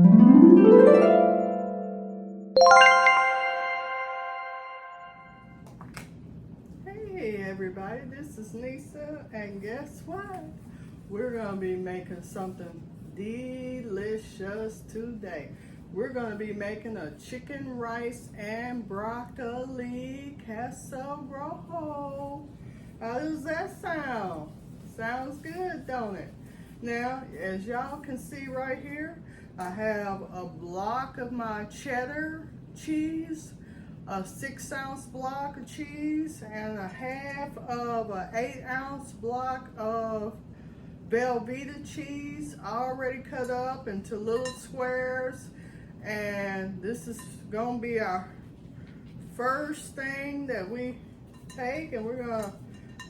Hey everybody, this is Nisa, and guess what? We're gonna be making something delicious today. We're gonna be making a chicken rice and broccoli casserole. How does that sound? Sounds good, don't it? Now, as y'all can see right here, I have a block of my cheddar cheese, a 6-ounce block of cheese, and a half of an 8-ounce block of Velveeta cheese already cut up into little squares. And this is gonna be our first thing that we take, and we're gonna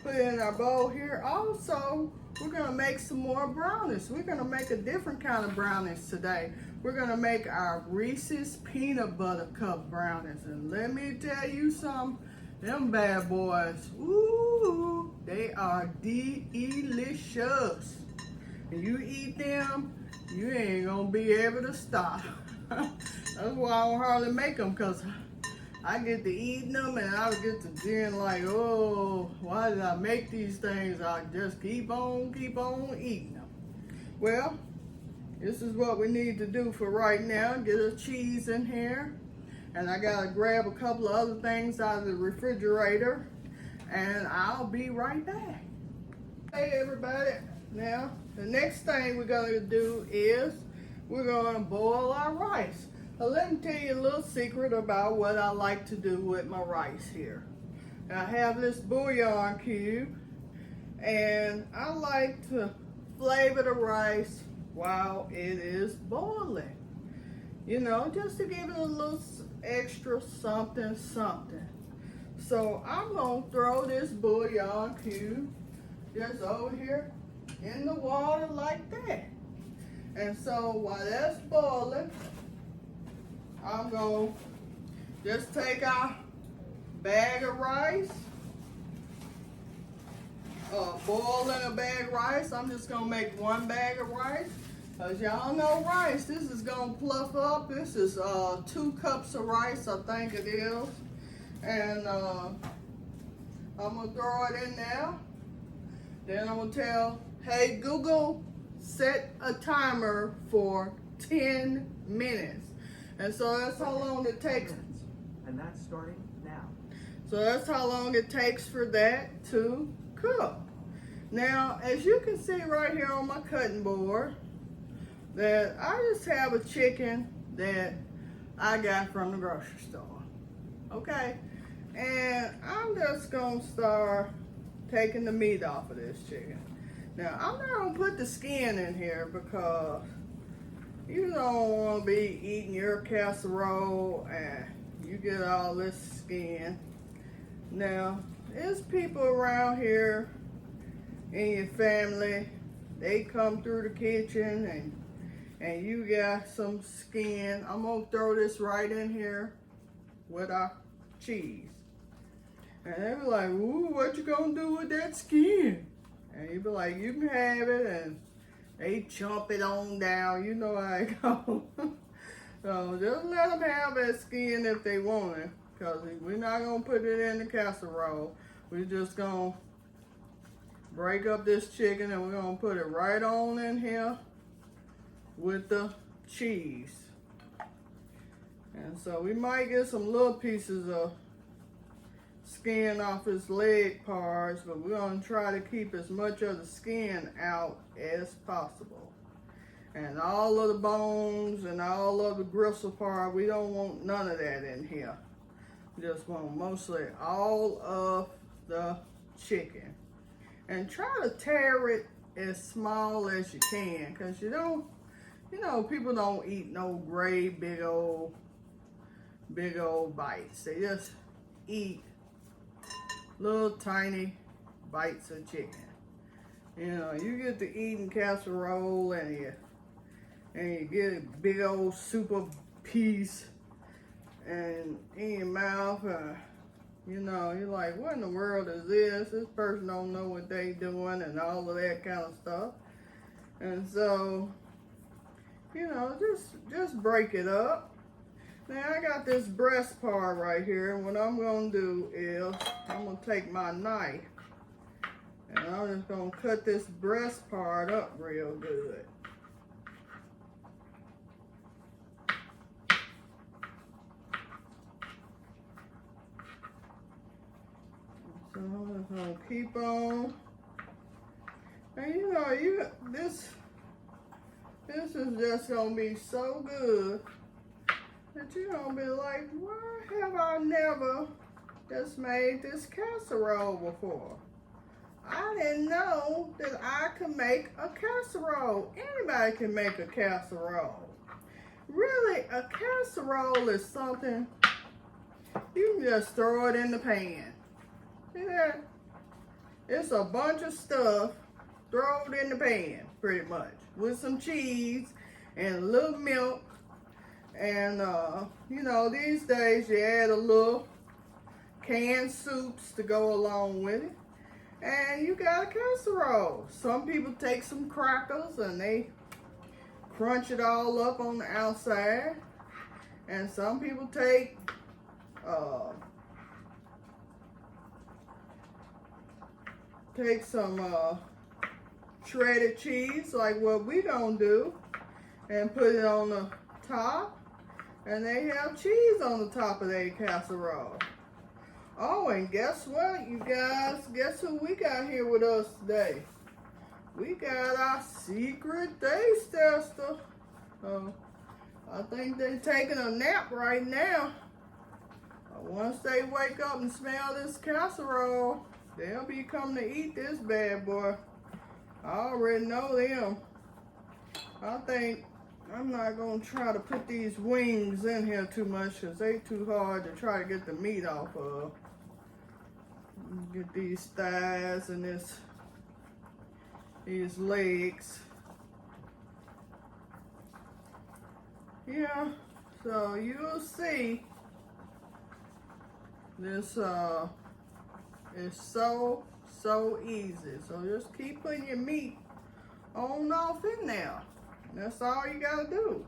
put it in our bowl here. Also, we're gonna make some more brownies. We're gonna make a different kind of brownies today. We're gonna make our Reese's peanut butter cup brownies. And let me tell you something, them bad boys, ooh, they are delicious. And you eat them, you ain't gonna be able to stop. That's why I don't hardly make them, because I get to eating them and I get to being like, oh, why did I make these things? I just keep on eating them. Well, this is what we need to do for right now. Get a cheese in here. And I gotta grab a couple of other things out of the refrigerator. And I'll be right back. Hey everybody. Now, the next thing we're gonna do is we're gonna boil our rice. Now, let me tell you a little secret about what I like to do with my rice here. I have this bouillon cube, and I like to flavor the rice while it is boiling. You know, just to give it a little extra something. So I'm gonna throw this bouillon cube just over here in the water like that. And so while that's boiling, I'm gonna just take our bag of rice, boiling a bag of rice. I'm just gonna make one bag of rice. As y'all know, rice, this is gonna fluff up. This is 2 cups of rice, I think it is. And I'm gonna throw it in there. Then I'm gonna tell, hey Google, set a timer for 10 minutes. And so that's how long it takes. And that's starting now. So that's how long it takes for that to cook. Now, as you can see right here on my cutting board, that I just have a chicken that I got from the grocery store. Okay? And I'm just gonna start taking the meat off of this chicken. Now, I'm not gonna put the skin in here because you don't want to be eating your casserole and you get all this skin. Now, there's people around here in your family, they come through the kitchen and you got some skin. I'm gonna throw this right in here with our cheese. And they be like, ooh, what you gonna do with that skin? And you be like, you can have it, and they chomp it on down. You know how it goes. So just let them have that skin if they want it, because we're not gonna put it in the casserole. We're just gonna break up this chicken and we're gonna put it right on in here with the cheese. And so we might get some little pieces of skin off his leg parts, but we're gonna try to keep as much of the skin out as possible. And all of the bones and all of the gristle part, we don't want none of that in here. We just want mostly all of the chicken. And try to tear it as small as you can, because you know, people don't eat no great big old bites. They just eat little tiny bites of chicken. You know, you get to eating casserole and you get a big old super piece and in your mouth. You know, you're like, what in the world is this? This person don't know what they doing and all of that kind of stuff. And so you know, just break it up. Now I got this breast part right here, and what I'm gonna do is I'm gonna take my knife and I'm just gonna cut this breast part up real good. So I'm just gonna keep on. And you know, this is just gonna be so good that you're gonna be like, why have I never just made this casserole before? I didn't know that I could make a casserole. Anybody can make a casserole. Really, a casserole is something you can just throw it in the pan. See that? It's a bunch of stuff, throw it in the pan, pretty much, with some cheese and a little milk. And, you know, these days you add a little canned soups to go along with it. And you got a casserole. Some people take some crackers and they crunch it all up on the outside. And some people take some shredded cheese, like what we gonna do, and put it on the top. And they have cheese on the top of their casserole. Oh, and guess what, you guys? Guess who we got here with us today? We got our secret taste tester. I think they're taking a nap right now. Once they wake up and smell this casserole, they'll be coming to eat this bad boy. I already know them. I think I'm not gonna try to put these wings in here too much because they too hard to try to get the meat off of. Get these thighs and these legs. Yeah, so you'll see this is so easy. So just keep putting your meat on and off in there. That's all you gotta do.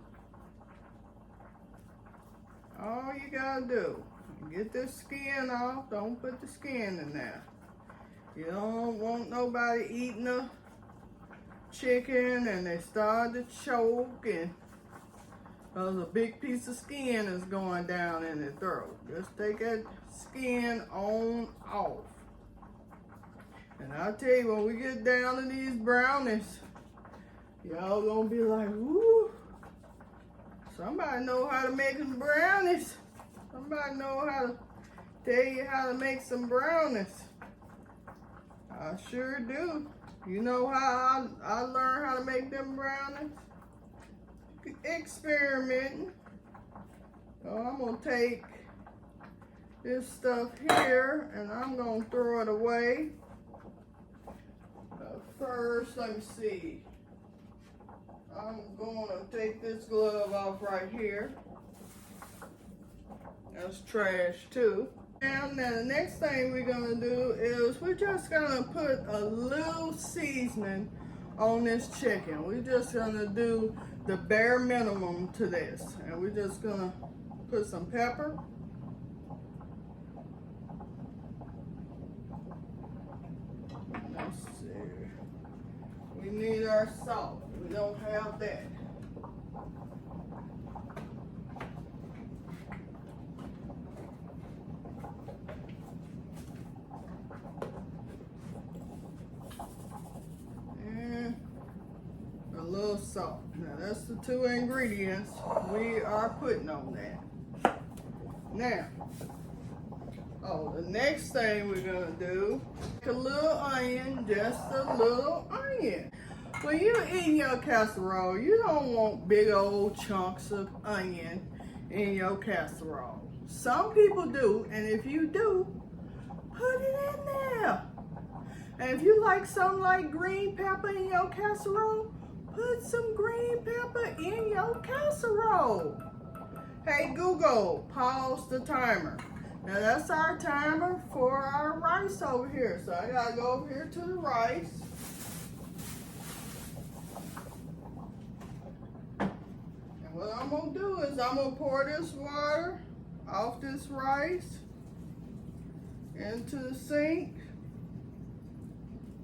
All you gotta do. Get this skin off. Don't put the skin in there. You don't want nobody eating the chicken and they start to choke and there's a big piece of skin is going down in their throat. Just take that skin on off. And I'll tell you, when we get down to these brownies, y'all gonna be like, woo, somebody know how to make some brownies. Somebody know how to tell you how to make some brownies. I sure do. You know how I learned how to make them brownies? Experimenting. So I'm gonna take this stuff here and I'm gonna throw it away. First, let me see. I'm gonna take this glove off right here. That's trash too. And now the next thing we're gonna do is we're just gonna put a little seasoning on this chicken. We're just gonna do the bare minimum to this. And we're just gonna put some pepper. Let's see. We need our salt. We don't have that. And a little salt. Now that's the two ingredients we are putting on that. Now, the next thing we're gonna do, a little onion, just a little onion. When you're eating your casserole, you don't want big old chunks of onion in your casserole. Some people do, and if you do, put it in there. And if you like something like green pepper in your casserole, put some green pepper in your casserole. Hey Google, pause the timer. Now that's our timer for our rice over here. So I gotta go over here to the rice. what I'm gonna do is I'm gonna pour this water off this rice into the sink.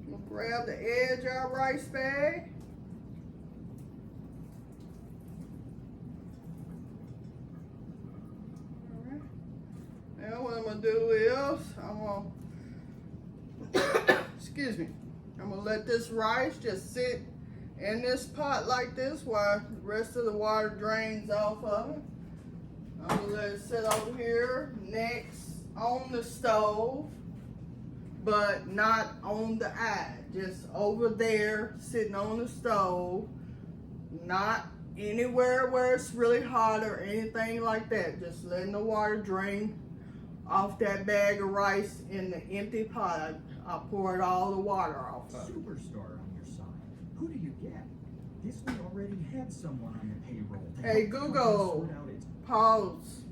I'm gonna grab the edge of our rice bag. Alright. Now what I'm gonna do is I'm gonna excuse me. I'm gonna let this rice just sit in this pot like this while the rest of the water drains off of it. I'm gonna let it sit over here next on the stove, but not on the eye, just over there sitting on the stove, not anywhere where it's really hot or anything like that. Just letting the water drain off that bag of rice in the empty pot. I poured all the water off of it. Superstar on your side. Who do you get? Disney already had someone on the payroll. To Hey, help the company Google, sort out its- pause.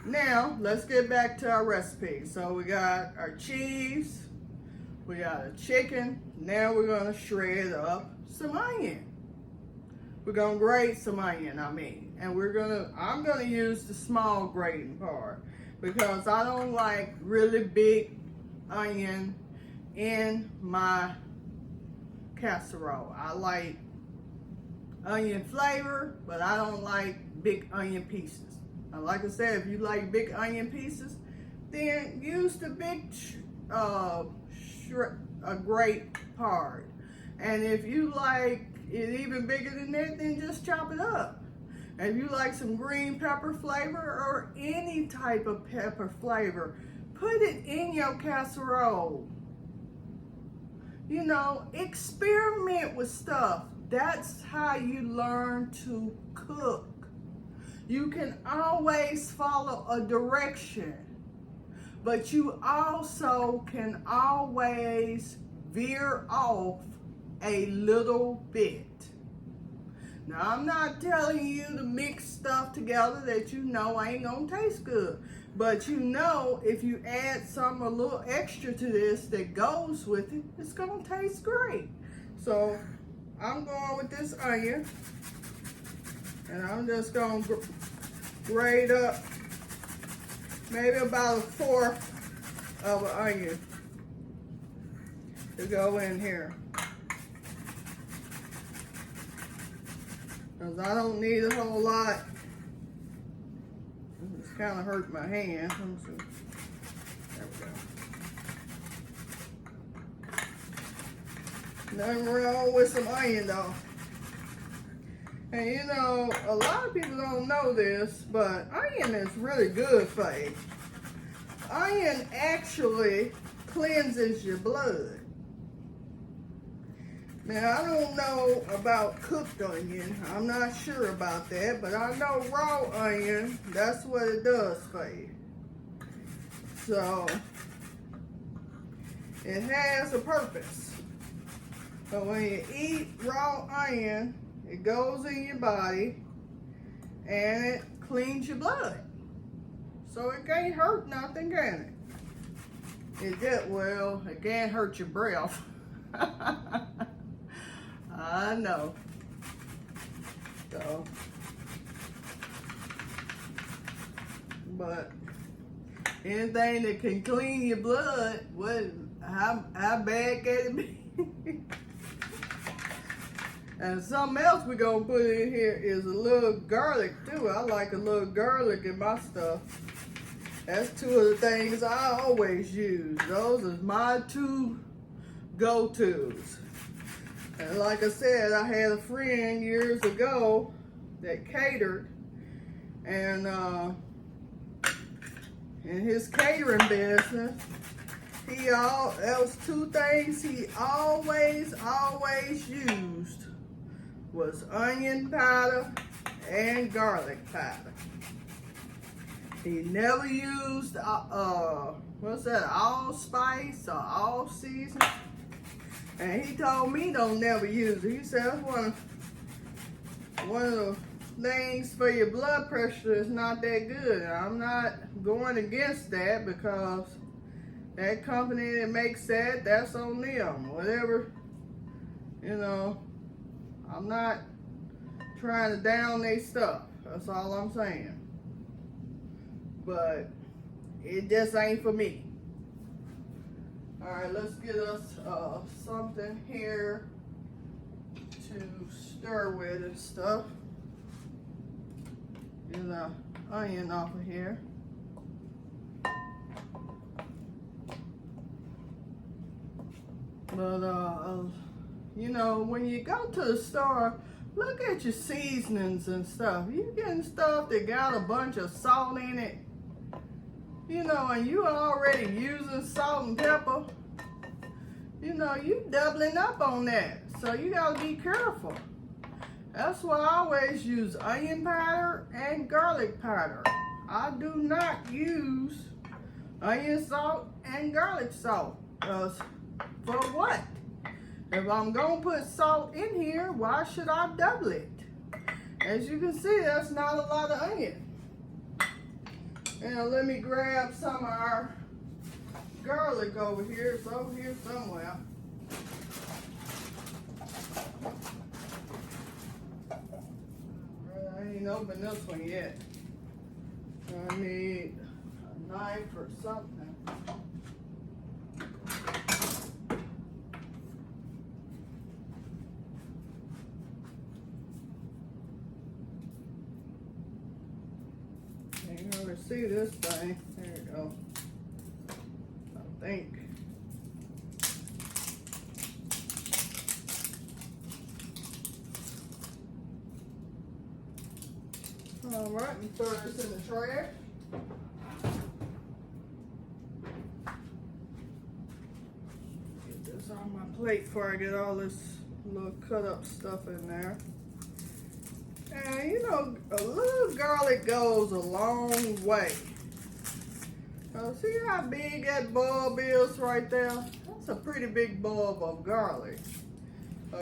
Now, let's get back to our recipe. So we got our cheese, we got a chicken. Now we're gonna shred up some onion. We're gonna grate some onion, and I'm gonna use the small grating part because I don't like really big onion in my casserole. I like onion flavor, but I don't like big onion pieces. And like I said, if you like big onion pieces, then use the big grate part. And if you like it even bigger than that, then just chop it up. And if you like some green pepper flavor or any type of pepper flavor, put it in your casserole. You know, experiment with stuff. That's how you learn to cook. You can always follow a direction, but you also can always veer off a little bit. Now, I'm not telling you to mix stuff together that you know ain't gonna taste good. But you know, if you add something a little extra to this that goes with it, it's gonna taste great. So, I'm going with this onion. And I'm just gonna grate up maybe about 1/4 of an onion to go in here. Because I don't need a whole lot. It's kind of hurt my hand. Let me see. There we go. Nothing wrong with some onion though. And you know, a lot of people don't know this, but onion is really good for you. Onion actually cleanses your blood. Now, I don't know about cooked onion. I'm not sure about that, but I know raw onion, that's what it does for you. So, it has a purpose. But when you eat raw onion, it goes in your body and it cleans your blood. So it can't hurt nothing, can it? It can't hurt your breath. I know. So, but anything that can clean your blood, how bad can it be? And something else we're gonna put in here is a little garlic too. I like a little garlic in my stuff. That's 2 of the things I always use. Those are my 2 go-tos. And like I said, I had a friend years ago that catered, and in his catering business, that was 2 things he always used was onion powder and garlic powder. He never used what's that, allspice or all season. And he told me don't never use it. He said that's one of the things for your blood pressure is not that good. And I'm not going against that because that company that makes that's on them. Whatever, you know, I'm not trying to down their stuff. That's all I'm saying. But it just ain't for me. Alright, let's get us something here to stir with and stuff. Get the onion off of here. But you know, when you go to the store, look at your seasonings and stuff. You getting stuff that got a bunch of salt in it, you know, and you are already using salt and pepper. You know, you doubling up on that. So you gotta be careful. That's why I always use onion powder and garlic powder. I do not use onion salt and garlic salt. For what? If I'm gonna put salt in here, why should I double it? As you can see, that's not a lot of onion. Now let me grab some of our garlic over here. It's over here somewhere. I ain't opened this one yet. I need a knife or something. You never see this thing. There you go. I think. All right, and throw this in the trash. Get this on my plate before I get all this little cut up stuff in there. And you know, a little garlic goes a long way. See how big that bulb is right there? That's a pretty big bulb of garlic.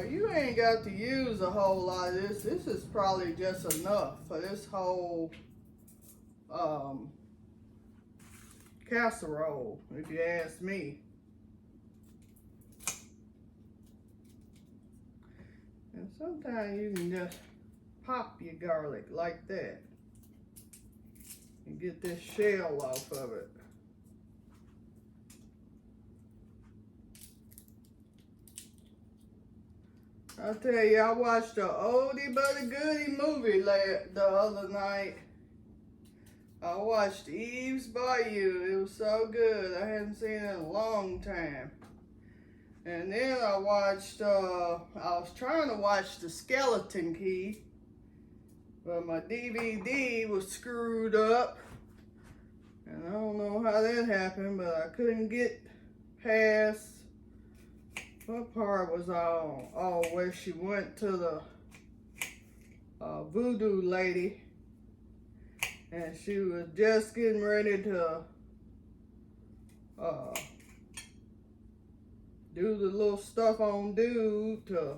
You ain't got to use a whole lot of this. This is probably just enough for this whole casserole, if you ask me. And sometimes you can just pop your garlic like that and get this shell off of it. I'll tell you, I watched a oldie but a goodie movie the other night. I watched Eve's Bayou. It was so good. I hadn't seen it in a long time. And then I watched, I was trying to watch The Skeleton Key, but my DVD was screwed up. And I don't know how that happened, but I couldn't get past, what part was I on? Oh, where she went to the voodoo lady. And she was just getting ready to do the little stuff on dude to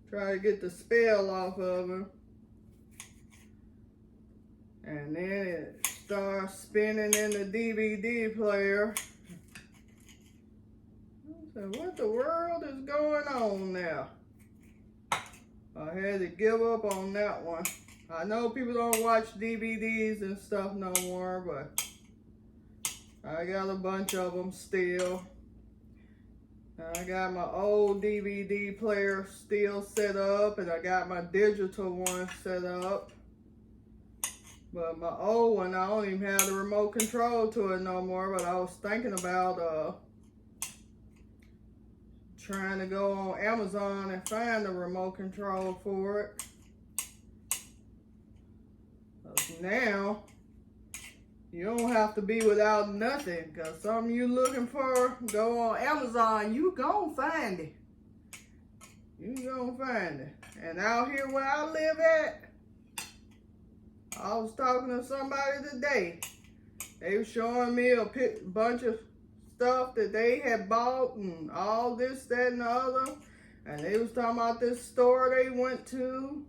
try to get the spell off of her. And then it starts spinning in the DVD player. I said, what the world is going on now? I had to give up on that one. I know people don't watch DVDs and stuff no more, but I got a bunch of them still. I got my old DVD player still set up, and I got my digital one set up. But my old one, I don't even have the remote control to it no more, but I was thinking about trying to go on Amazon and find the remote control for it. Now, you don't have to be without nothing, because something you looking for, go on Amazon, you gon' find it. You gon' find it. And out here where I live at, I was talking to somebody today. They were showing me a bunch of stuff that they had bought and all this, that, and the other. And they was talking about this store they went to.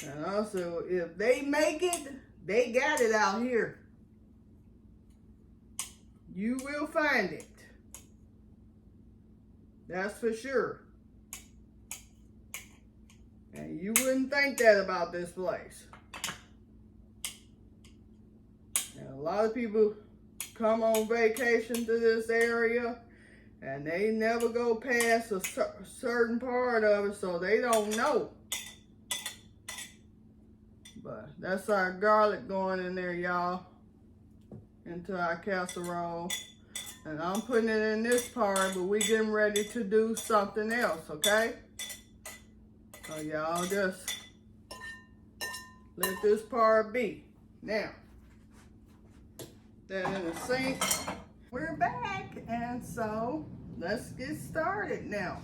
And I said, well, if they make it, they got it out here. You will find it. That's for sure. And you wouldn't think that about this place. And a lot of people come on vacation to this area and they never go past a certain part of it, so they don't know. But that's our garlic going in there, y'all, into our casserole. And I'm putting it in this part, but we getting ready to do something else, okay? So y'all just let this part be. Now, that in the sink. We're back, and so let's get started now.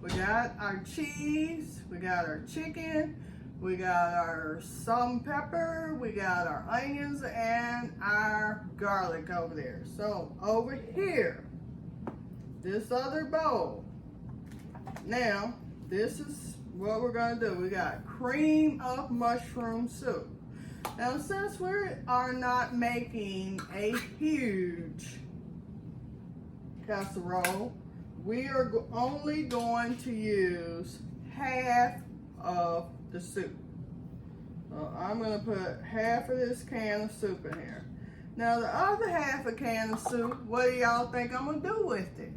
We got our cheese, we got our chicken, we got our salt and pepper, we got our onions, and our garlic over there. So over here, this other bowl. Now, this is what we're gonna do. We got cream of mushroom soup. Now, since we are not making a huge casserole, we are only going to use half of the soup. So I'm going to put half of this can of soup in here. Now, the other half a can of soup, what do y'all think I'm going to do with it?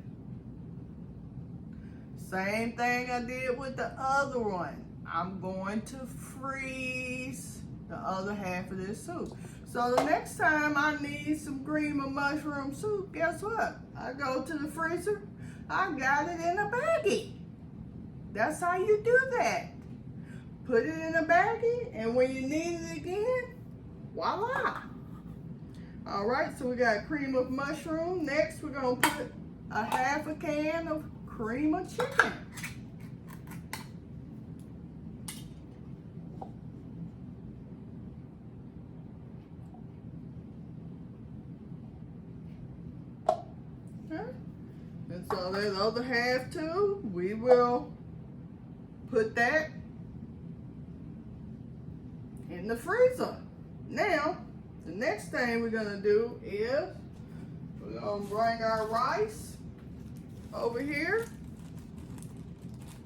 Same thing I did with the other one. I'm going to freeze the other half of this soup. So the next time I need some cream of mushroom soup, guess what? I go to the freezer, I got it in a baggie. That's how you do that. Put it in a baggie, and when you need it again, voila. All right, so we got cream of mushroom. Next, we're gonna put a half a can of cream of chicken. And so the other half too, we will put that in the freezer. Now, the next thing we're gonna do is we're gonna bring our rice over here.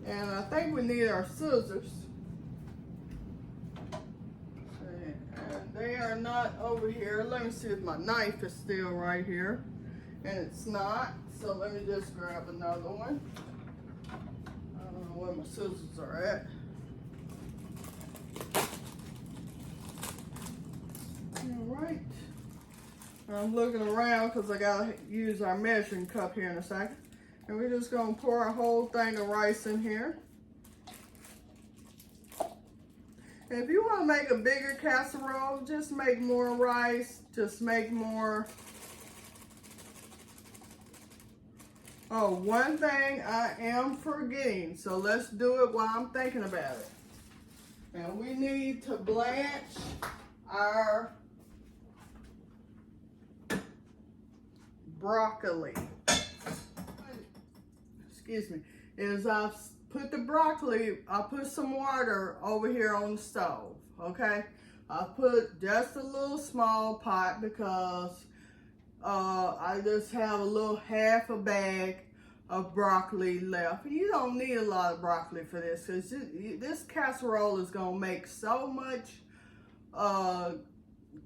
And I think we need our scissors. And they are not over here. Let me see if my knife is still right here. And it's not. So let me just grab another one. I don't know where my scissors are at. All right. I'm looking around because I gotta use our measuring cup here in a second. And we're just gonna pour a whole thing of rice in here. And if you wanna make a bigger casserole, just make more rice, just make more. Oh, one thing I am forgetting, so let's do it while I'm thinking about it. And we need to blanch our broccoli. Excuse me. As I put the broccoli, I put some water over here on the stove, okay? I put just a little small pot because I just have a little half a bag of broccoli left. You don't need a lot of broccoli for this because this casserole is going to make so much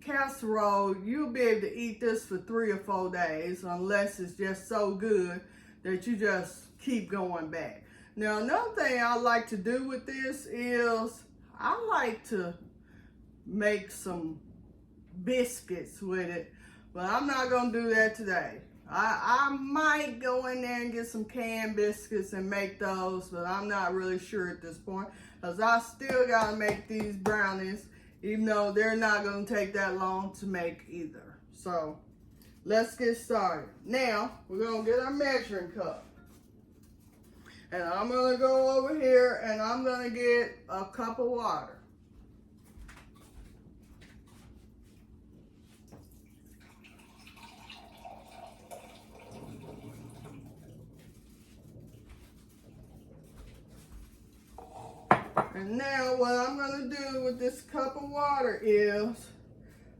casserole. You'll be able to eat this for 3 or 4 days unless it's just so good that you just keep going back. Now, another thing I like to do with this is I like to make some biscuits with it. But I'm not gonna do that today. I might go in there and get some canned biscuits and make those, but I'm not really sure at this point because I still gotta make these brownies, even though they're not gonna take that long to make either. So let's get started. Now we're gonna get our measuring cup. And I'm gonna go over here and I'm gonna get a cup of water. And now what I'm gonna do with this cup of water is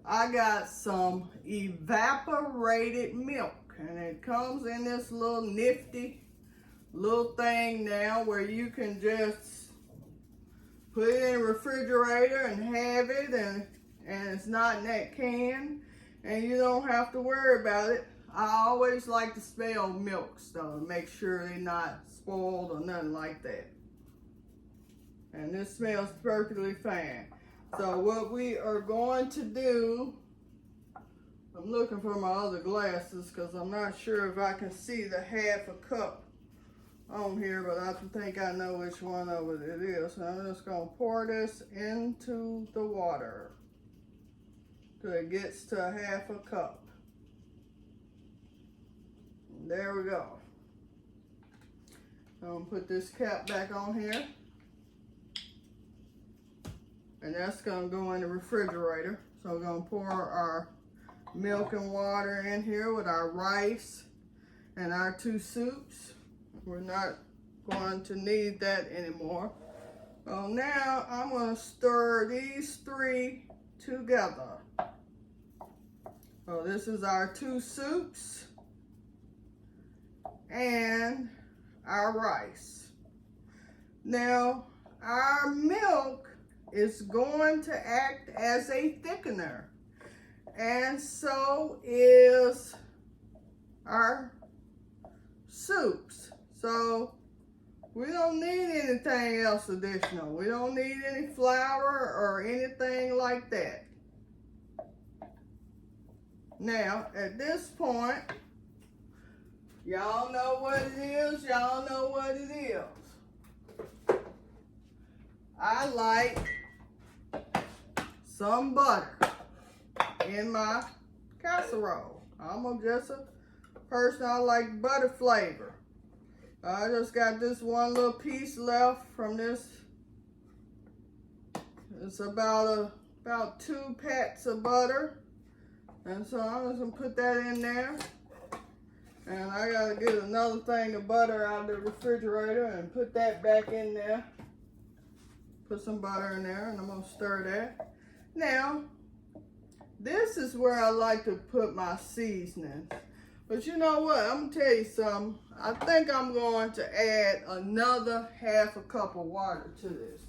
I got some evaporated milk, and it comes in this little nifty little thing now where you can just put it in the refrigerator and have it, and it's not in that can, and you don't have to worry about it. I always like to smell milks though, to make sure they're not spoiled or nothing like that. And this smells perfectly fine. So what we are going to do, I'm looking for my other glasses because I'm not sure if I can see the half a cup on here, but I think I know which one of it is. So I'm just gonna pour this into the water till it gets to a half a cup. And there we go. I'm gonna put this cap back on here. And that's gonna go in the refrigerator. So we're gonna pour our milk and water in here with our rice and our 2 soups. We're not going to need that anymore. So now I'm gonna stir these 3 together. So this is our 2 soups and our rice. Now our milk is going to act as a thickener, and so is our soups. So we don't need anything else additional. We don't need any flour or anything like that. Now at this point, y'all know what it is. Y'all know what it is. I like some butter in my casserole. I'm just a person, I like butter flavor. I just got this one little piece left from this. It's about 2 pats of butter. And so I'm just gonna put that in there. And I gotta get another thing of butter out of the refrigerator and put that back in there. Put some butter in there, and I'm gonna stir that. Now, this is where I like to put my seasonings. But you know what? I'm gonna tell you something. I think I'm going to add another half a cup of water to this.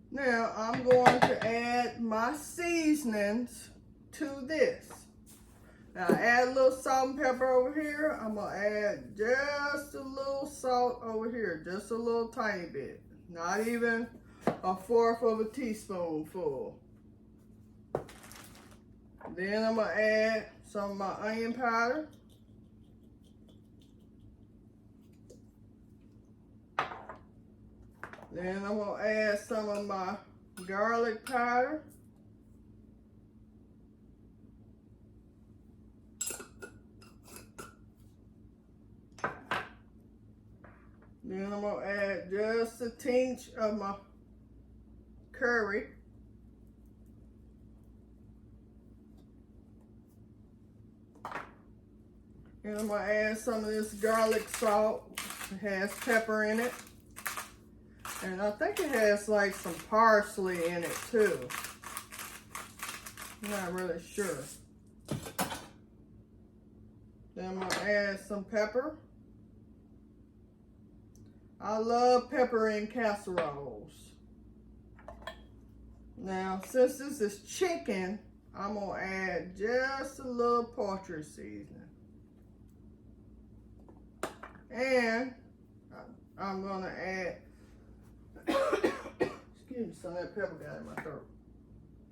Now I'm going to add my seasonings to this. Now I add a little salt and pepper over here. I'm gonna add just a little salt over here, just a little tiny bit. Not even 1/4 of a teaspoonful. Then I'm gonna add some of my onion powder. Then I'm gonna add some of my garlic powder. Then I'm gonna add just a tinge of my curry. And I'm gonna add some of this garlic salt. It has pepper in it. And I think it has like some parsley in it too. I'm not really sure. Then I'm gonna add some pepper. I love pepper in casseroles. Now, since this is chicken, I'm gonna add just a little poultry seasoning. And I'm gonna add, excuse me, some of that pepper got in my throat.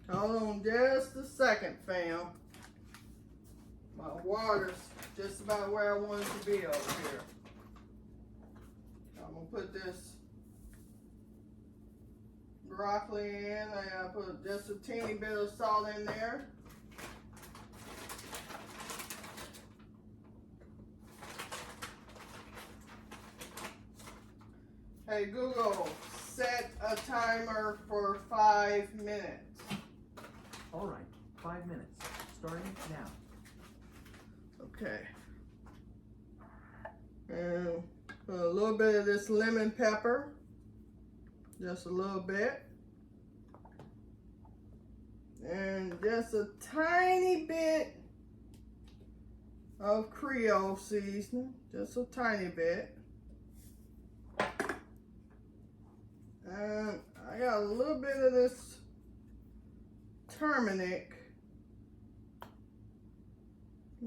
Hold on just a second, fam. My water's just about where I want it to be over here. I'm gonna put this broccoli in, and I put just a teeny bit of salt in there. Hey Google, set a timer for 5 minutes. All right, 5 minutes, starting now. Okay. And put a little bit of this lemon pepper. Just a little bit. And just a tiny bit of Creole seasoning. Just a tiny bit. And I got a little bit of this turmeric.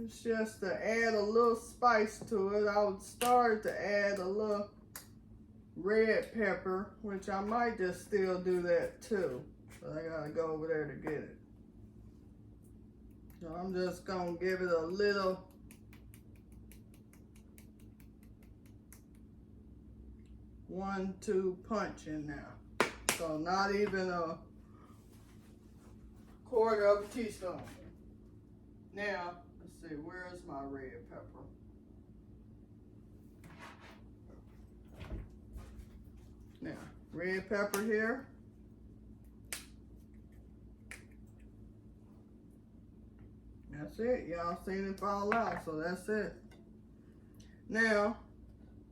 It's just to add a little spice to it. I would start to add a little red pepper, which I might just still do that too. But I gotta go over there to get it. So I'm just gonna give it a little one-two punch in now. So not even a quarter of a teaspoon. Now, let's see, where's my red pepper? Now, red pepper here. That's it. Y'all seen it fall out, so that's it. Now,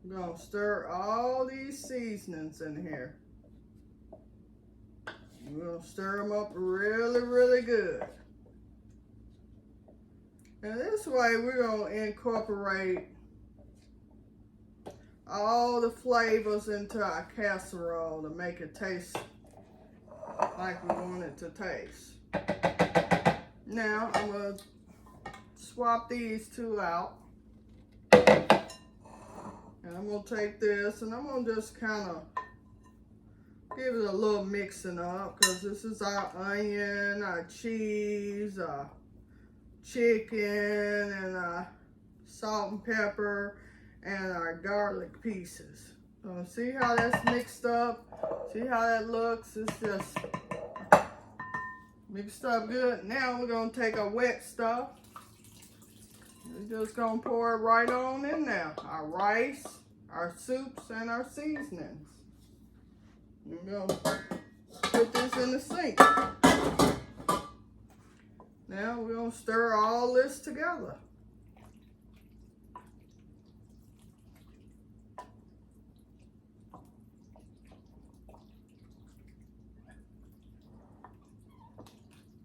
I'm gonna stir all these seasonings in here. We're gonna stir them up really, really good. And this way, we're gonna incorporate all the flavors into our casserole to make it taste like we want it to taste. Now, I'm gonna swap these two out. And I'm gonna take this and I'm gonna just kind of give it a little mixing up, because this is our onion, our cheese, our chicken, and our salt and pepper, and our garlic pieces. So see how that's mixed up? See how that looks? It's just mixed up good. Now we're gonna take our wet stuff. We're just gonna pour it right on in there. Our rice, our soups, and our seasonings. We're gonna put this in the sink. Now we're gonna stir all this together.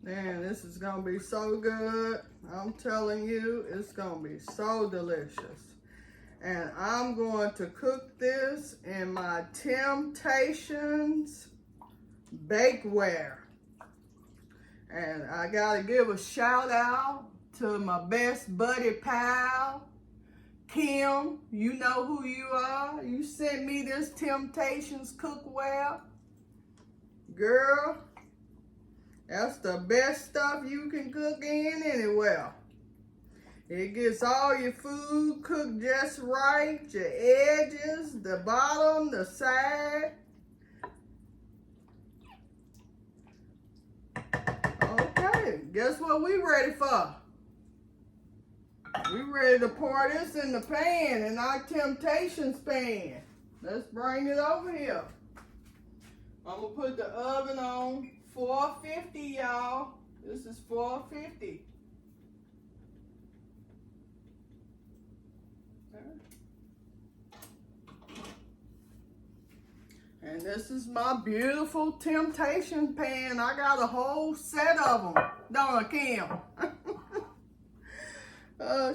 Man, this is gonna be so good. I'm telling you, it's gonna be so delicious. And I'm going to cook this in my Temptations bakeware. And I gotta give a shout out to my best buddy pal, Kim. You know who you are. You sent me this Temptations cookware. Girl, that's the best stuff you can cook in anywhere. It gets all your food cooked just right, your edges, the bottom, the side. Okay, guess what we ready for? We ready to pour this in the pan, in our Temptations pan. Let's bring it over here. I'm gonna put the oven on 450, y'all. This is 450. And this is my beautiful Temptation pan. I got a whole set of them. Don't I, Kim?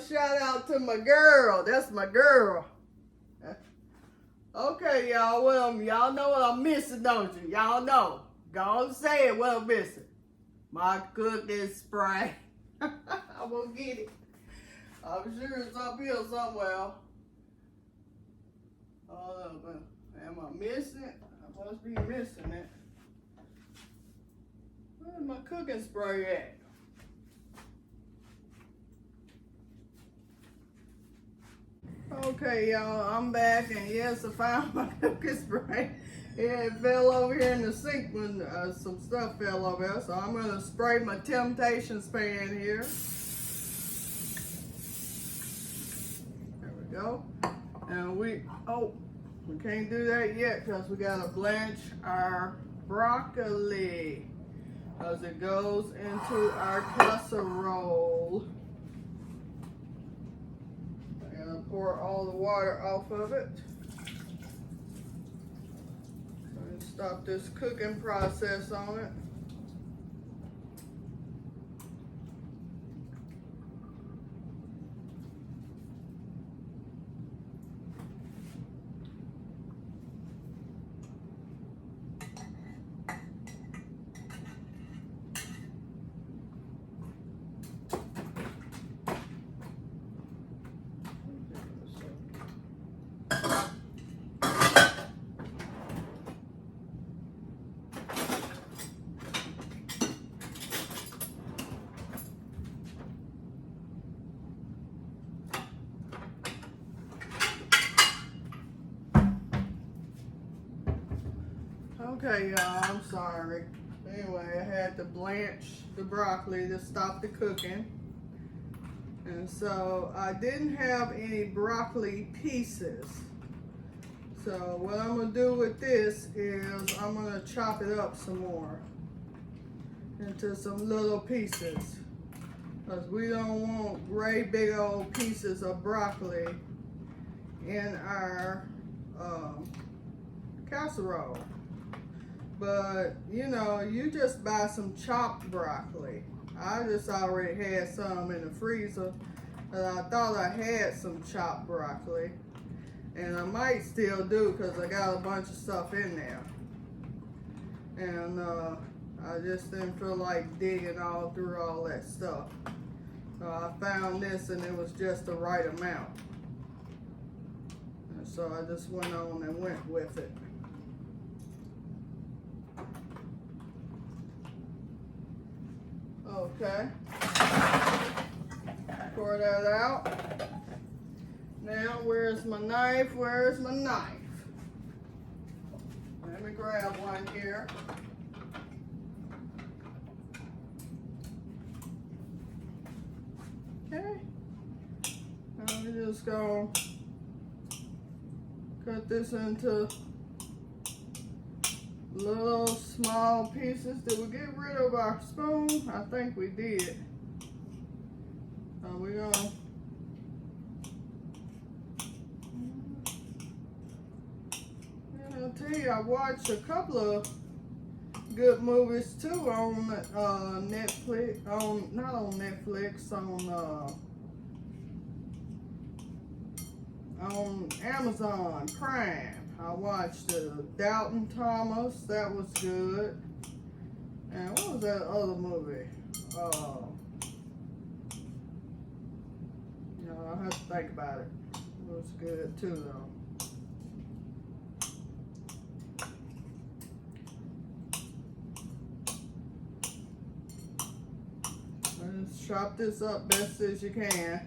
Shout out to my girl. That's my girl. Okay, y'all. Well, y'all know what I'm missing, don't you? Y'all know. Go on and say it, what I'm missing. My cooking spray. I'm gonna get it. I'm sure it's up here somewhere. Hold up. Am I missing it? I must be missing it. Where's my cooking spray at? Okay, y'all, I'm back, and yes, I found my cooking spray. Yeah, it fell over here in the sink when some stuff fell over there, so I'm gonna spray my Temptations pan here. There we go. And we can't do that yet because we gotta blanch our broccoli as it goes into our casserole. pour all the water off of it. And stop this cooking process on it. Okay, y'all, I'm sorry. Anyway, I had to blanch the broccoli to stop the cooking. And so I didn't have any broccoli pieces. So what I'm gonna do with this is I'm gonna chop it up some more into some little pieces. Because we don't want great big old pieces of broccoli in our casserole. But you know, you just buy some chopped broccoli. I just already had some in the freezer, and I thought I had some chopped broccoli, and I might still do because I got a bunch of stuff in there. And I just didn't feel like digging all through all that stuff. So I found this, and it was just the right amount. And so I just went on and went with it. Okay, pour that out. Now, where's my knife? Where's my knife? Let me grab one here. Okay, I'm just gonna cut this into little small pieces. Did we get rid of our spoon? I think we did. We're gonna I'll tell you, I watched a couple of good movies too on Netflix. Not on Netflix, on Amazon Prime. I watched Doubting Thomas. That was good. And what was that other movie? You know, I have to think about it. It was good too, though. Just chop this up best as you can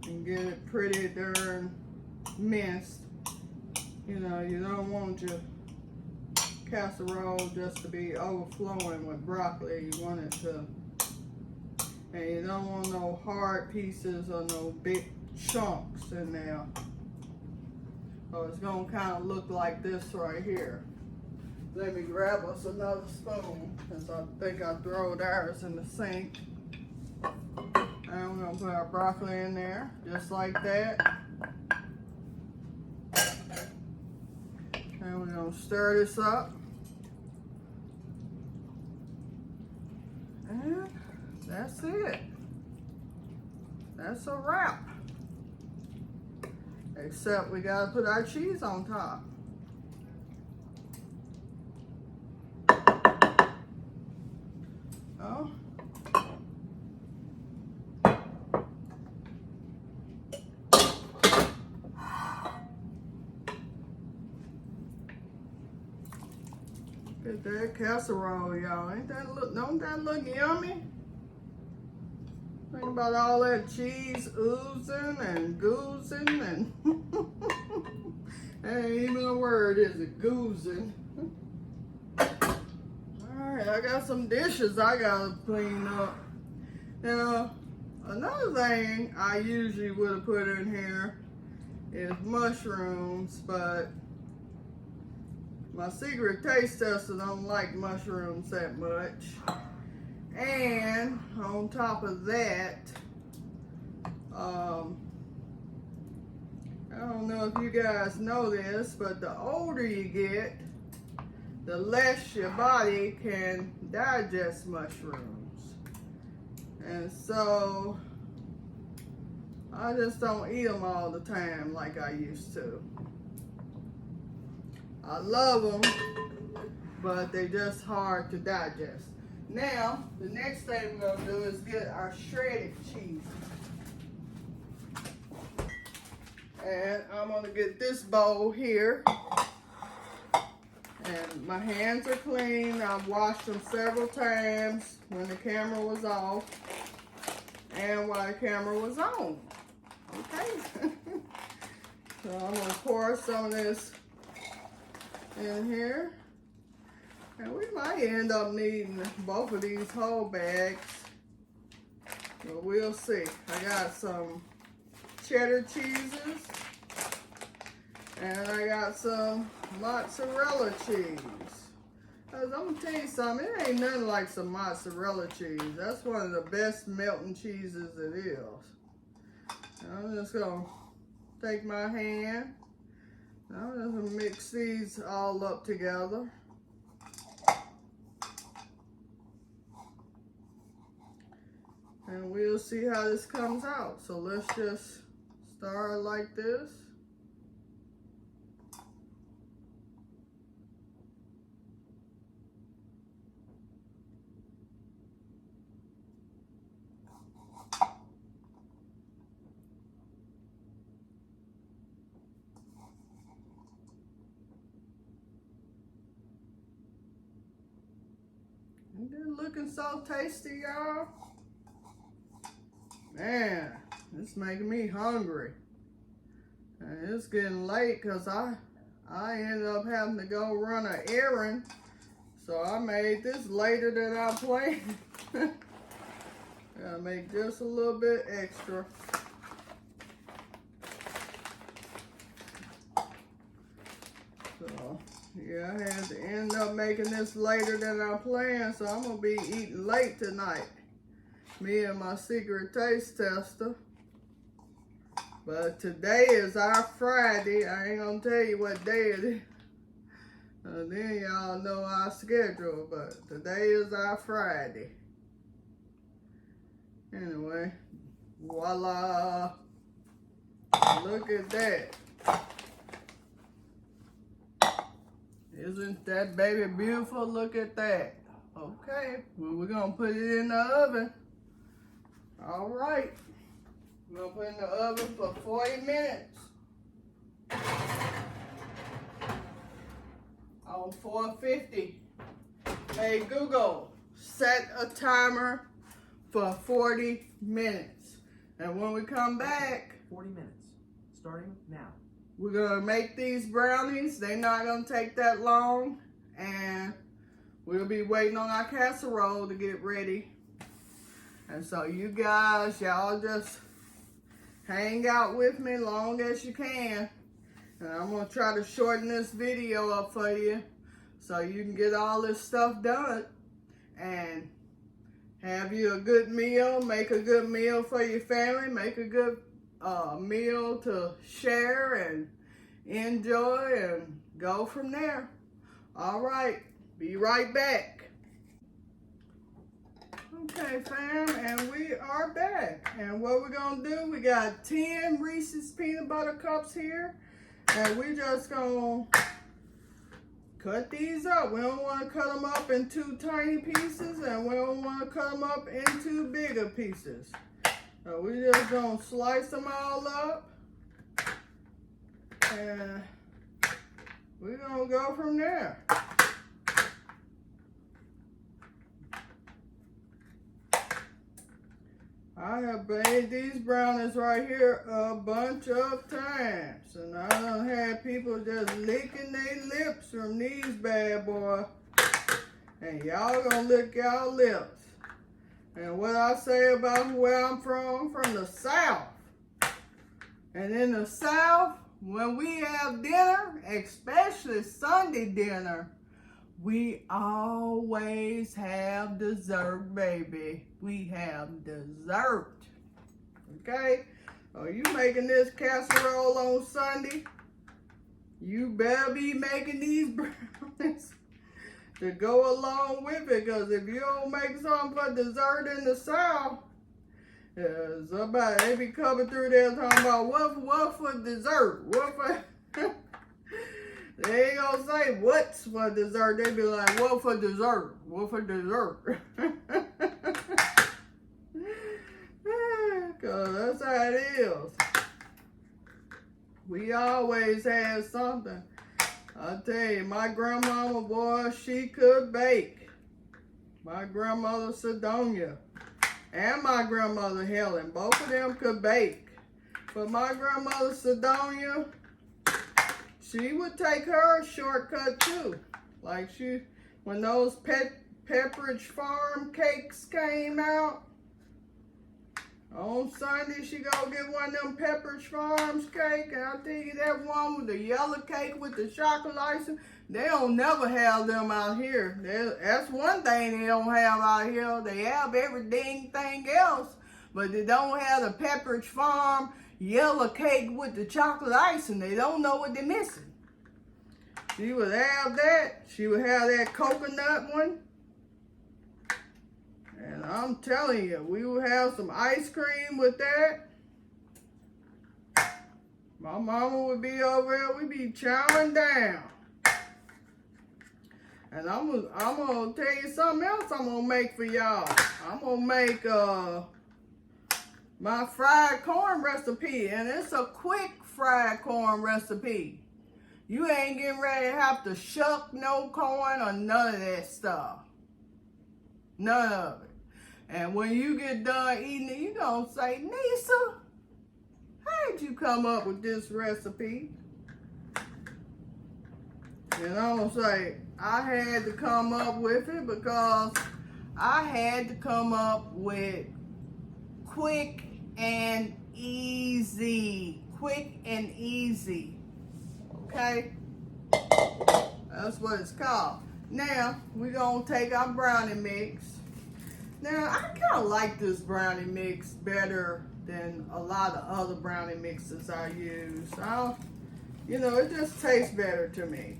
and get it pretty darn minced. You know, you don't want your casserole just to be overflowing with broccoli. You want it to, and you don't want no hard pieces or no big chunks in there. So it's gonna kind of look like this right here. Let me grab us another spoon, because I think I throwed ours in the sink. And we're gonna put our broccoli in there, just like that. And we're gonna stir this up. And that's it. That's a wrap. Except we gotta put our cheese on top. Oh. Get that casserole, y'all. Don't that look yummy? Think about all that cheese oozing and goozing and ain't even a word, is it? Goozing. Alright, I got some dishes I gotta clean up. Now, another thing I usually would have put in here is mushrooms, but my secret taste tester don't like mushrooms that much. And on top of that, don't know if you guys know this, but the older you get, the less your body can digest mushrooms. And so I just don't eat them all the time like I used to. I love them, but they're just hard to digest. Now, the next thing we're gonna do is get our shredded cheese. And I'm gonna get this bowl here. And my hands are clean. I've washed them several times when the camera was off and while the camera was on. Okay. So I'm gonna pour some of this in here. And we might end up needing both of these whole bags. But we'll see. I got some cheddar cheeses. And I got some mozzarella cheese. Cause I'm gonna tell you something, it ain't nothing like some mozzarella cheese. That's one of the best melting cheeses it is. I'm just gonna take my hand. I'm just gonna mix these all up together. And we'll see how this comes out. So let's just start like this. They're looking so tasty, y'all. Man, it's making me hungry. And it's getting late because I ended up having to go run an errand. So I made this later than I planned. Gotta make just a little bit extra. So, yeah, I had to end up making this later than I planned, so I'm gonna be eating late tonight. Me and my secret taste tester. But today is our Friday. I ain't gonna tell you what day it is. Then y'all know our schedule, but today is our Friday. Anyway, voila. Look at that. Isn't that baby beautiful? Look at that. Okay, well, we're gonna put it in the oven. All right, we're gonna put it in the oven for 40 minutes. On 450. Hey Google, set a timer for 40 minutes. And when we come back, 40 minutes, starting now. we're gonna make these brownies. They're not gonna take that long. And we'll be waiting on our casserole to get ready. And so you guys, y'all just hang out with me long as you can. And I'm gonna try to shorten this video up for you so you can get all this stuff done and have you a good meal, make a good meal for your family, make a good meal to share and enjoy and go from there. All right, be right back. Okay, fam, and we are back. And what we're gonna do, we got 10 Reese's peanut butter cups here. And we just gonna cut these up. We don't want to cut them up into tiny pieces, and we don't want to cut them up into bigger pieces. So we just gonna slice them all up, and we're gonna go from there. I have made these brownies right here a bunch of times. And I done had people just licking their lips from these bad boys. And y'all gonna lick y'all lips. And what I say about where I'm from the South. And in the South, when we have dinner, especially Sunday dinner, we always have dessert, baby. We have dessert. Okay? Are you making this casserole on Sunday? You better be making these brownies to go along with it, because if you don't make something for dessert in the South, somebody, they be coming through there talking about what for dessert, what for, they ain't gonna say what's for dessert, they be like, what for dessert, what for dessert, because that's how it is. We always had something. I tell you, my grandmama, boy, she could bake. My grandmother Sidonia and my grandmother Helen, both of them could bake. But my grandmother Sidonia, she would take her shortcut too. Like when those Pepperidge Farm cakes came out, on Sunday, she go get one of them Pepperidge Farms cake, and I tell you that one with the yellow cake with the chocolate icing, they don't never have them out here. That's one thing they don't have out here. They have everything else, but they don't have the Pepperidge Farm yellow cake with the chocolate icing. They don't know what they're missing. She would have that. She would have that coconut one. And I'm telling you, we would have some ice cream with that. My mama would be over there, we'd be chowing down. And I'm gonna tell you something else I'm gonna make for y'all. I'm gonna make my fried corn recipe, and it's a quick fried corn recipe. You ain't getting ready to have to shuck no corn or none of that stuff. None of it. And when you get done eating it, you gonna say, Nisa, how'd you come up with this recipe? And I'm gonna say, I had to come up with it because I had to come up with quick and easy. Quick and easy. Okay? That's what it's called. Now, we're gonna take our brownie mix. Now, I kind of like this brownie mix better than a lot of other brownie mixes I use. You know, it just tastes better to me.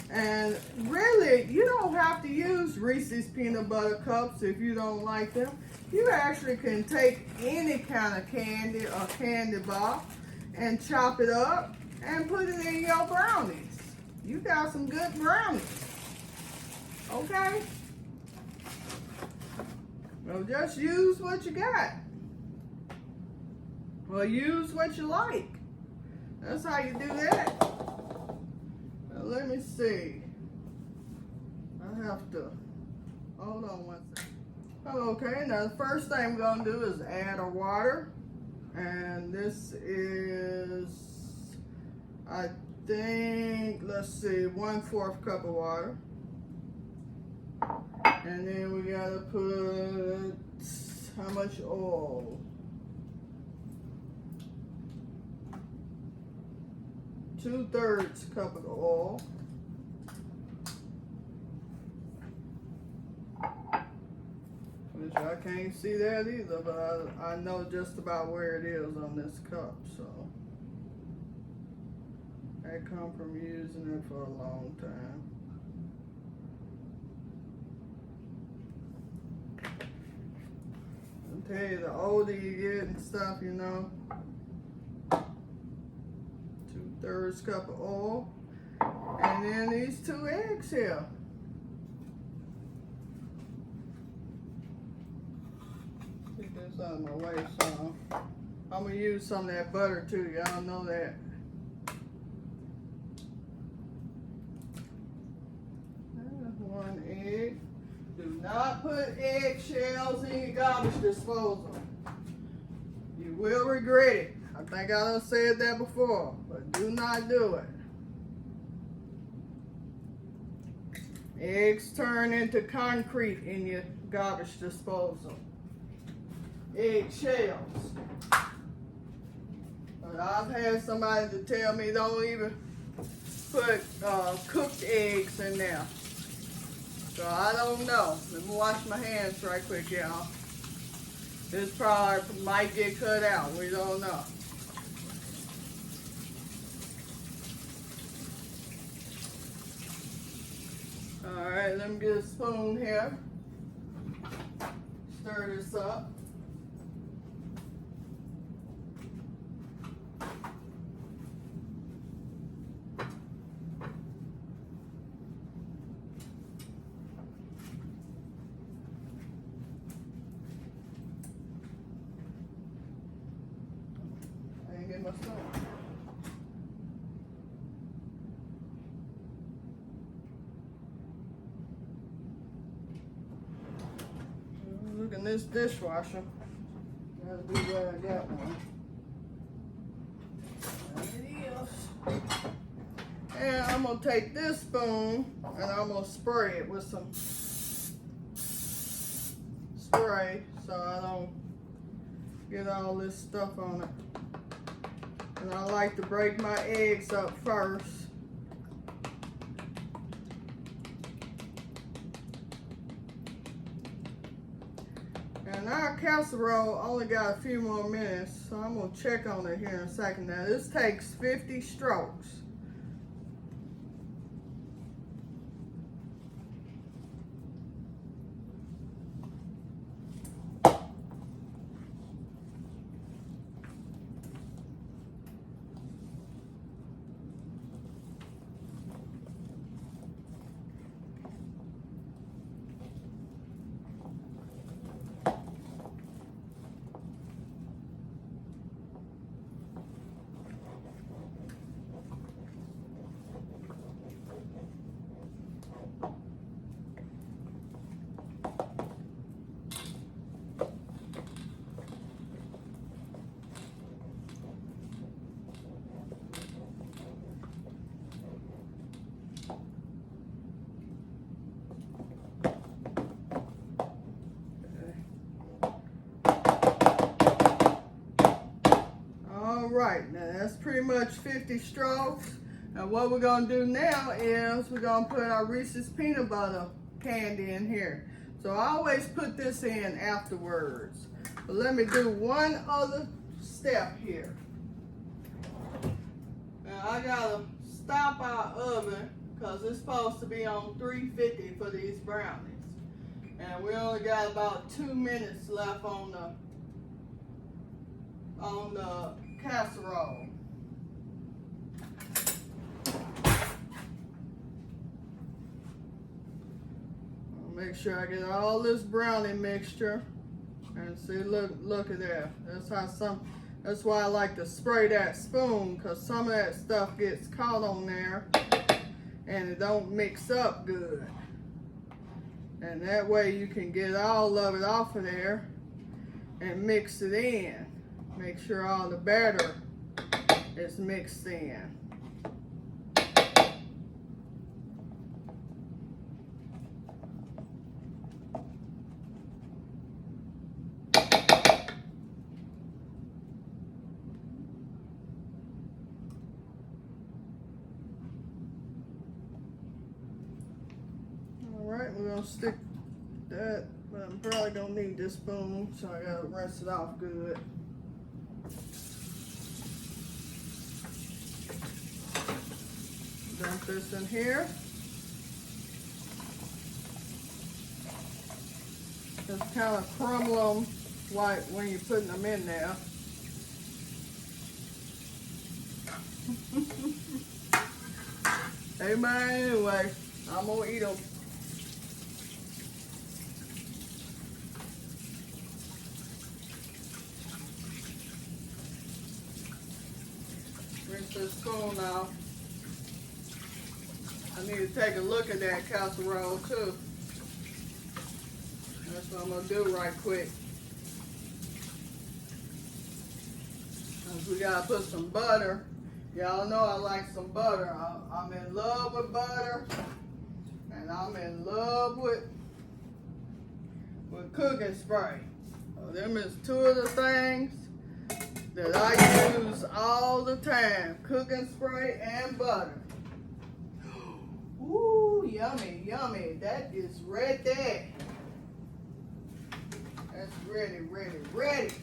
And really, you don't have to use Reese's peanut butter cups if you don't like them. You actually can take any kind of candy or candy bar and chop it up and put it in your brownies. You got some good brownies. Okay? Well, just use what you got. Well, use what you like. That's how you do that. Now, let me see. I have to, hold on one second. Okay, now the first thing we're gonna do is add our water. And this is, I think, let's see, 1/4 cup of water. And then we gotta put, how much oil? 2/3 cup of oil. Which I can't see that either, but I know just about where it is on this cup, so. I come from using it for a long time. I'll tell you, the older you get and stuff, you know. 2/3 cup of oil. And then these 2 eggs here. Get this out of my way some. I'm gonna use some of that butter too, y'all know that. One egg. Do not put eggshells in your garbage disposal. You will regret it. I think I done said that before, but do not do it. Eggs turn into concrete in your garbage disposal. Eggshells. But I've had somebody to tell me don't even put cooked eggs in there. So I don't know. Let me wash my hands right quick, y'all. This part might get cut out. We don't know. All right, let me get a spoon here. Stir this up. I ain't get my spoon. Look in this dishwasher. Gotta be glad I got one. There it is. And I'm gonna take this spoon and I'm gonna spray it with some spray so I don't get all this stuff on it. And I like to break my eggs up first. And our casserole only got a few more minutes, so I'm gonna check on it here in a second. Now this takes 50 strokes. Right, now that's pretty much 50 strokes. And what we're gonna do now is we're gonna put our Reese's peanut butter candy in here. So I always put this in afterwards. But let me do one other step here. Now I gotta stop our oven because it's supposed to be on 350 for these brownies. And we only got about 2 minutes left on the casserole. I'll make sure I get all this brownie mixture. And see, look at that. That's why I like to spray that spoon, because some of that stuff gets caught on there and it don't mix up good. And that way you can get all of it off of there and mix it in. Make sure all the batter is mixed in. All right, we're gonna stick that, but I'm probably gonna need this spoon, so I gotta rinse it off good. Dump this in here. Just kind of crumble them when you're putting them in there. Hey man, anyway, I'm gonna eat them. Rinse this spoon off. I need to take a look at that casserole too. That's what I'm gonna do right quick. We gotta put some butter. Y'all know I like some butter. I'm in love with butter, and I'm in love with cooking spray. So them is two of the things that I use all the time: cooking spray and butter. Ooh, yummy, yummy. That is right there. That's ready, ready, ready.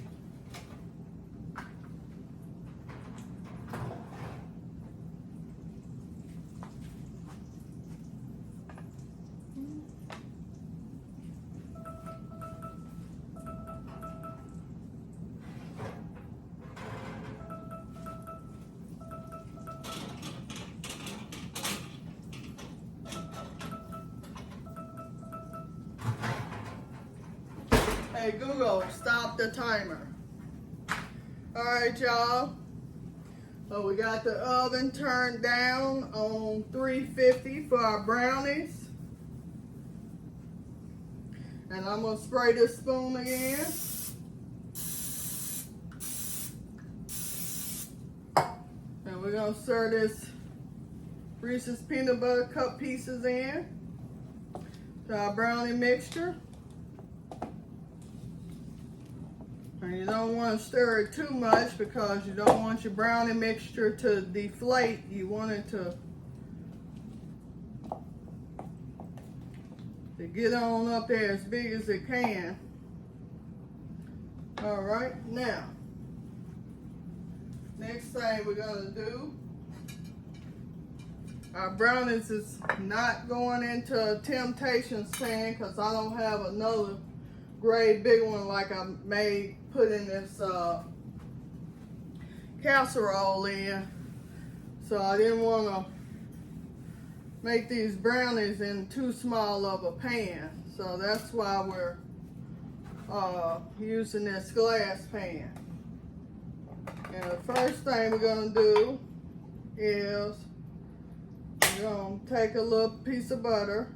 Hey Google, stop the timer. All right, y'all. So we got the oven turned down on 350 for our brownies. And I'm gonna spray this spoon again. And we're gonna serve this Reese's peanut butter cup pieces in to our brownie mixture. And you don't want to stir it too much because you don't want your brownie mixture to deflate. You want it to get on up there as big as it can. All right, now, next thing we're gonna do, our brownies is not going into a Temptations pan because I don't have another great big one like I made, put in this casserole in. So I didn't want to make these brownies in too small of a pan. So that's why we're using this glass pan. And the first thing we're gonna do is we're gonna take a little piece of butter.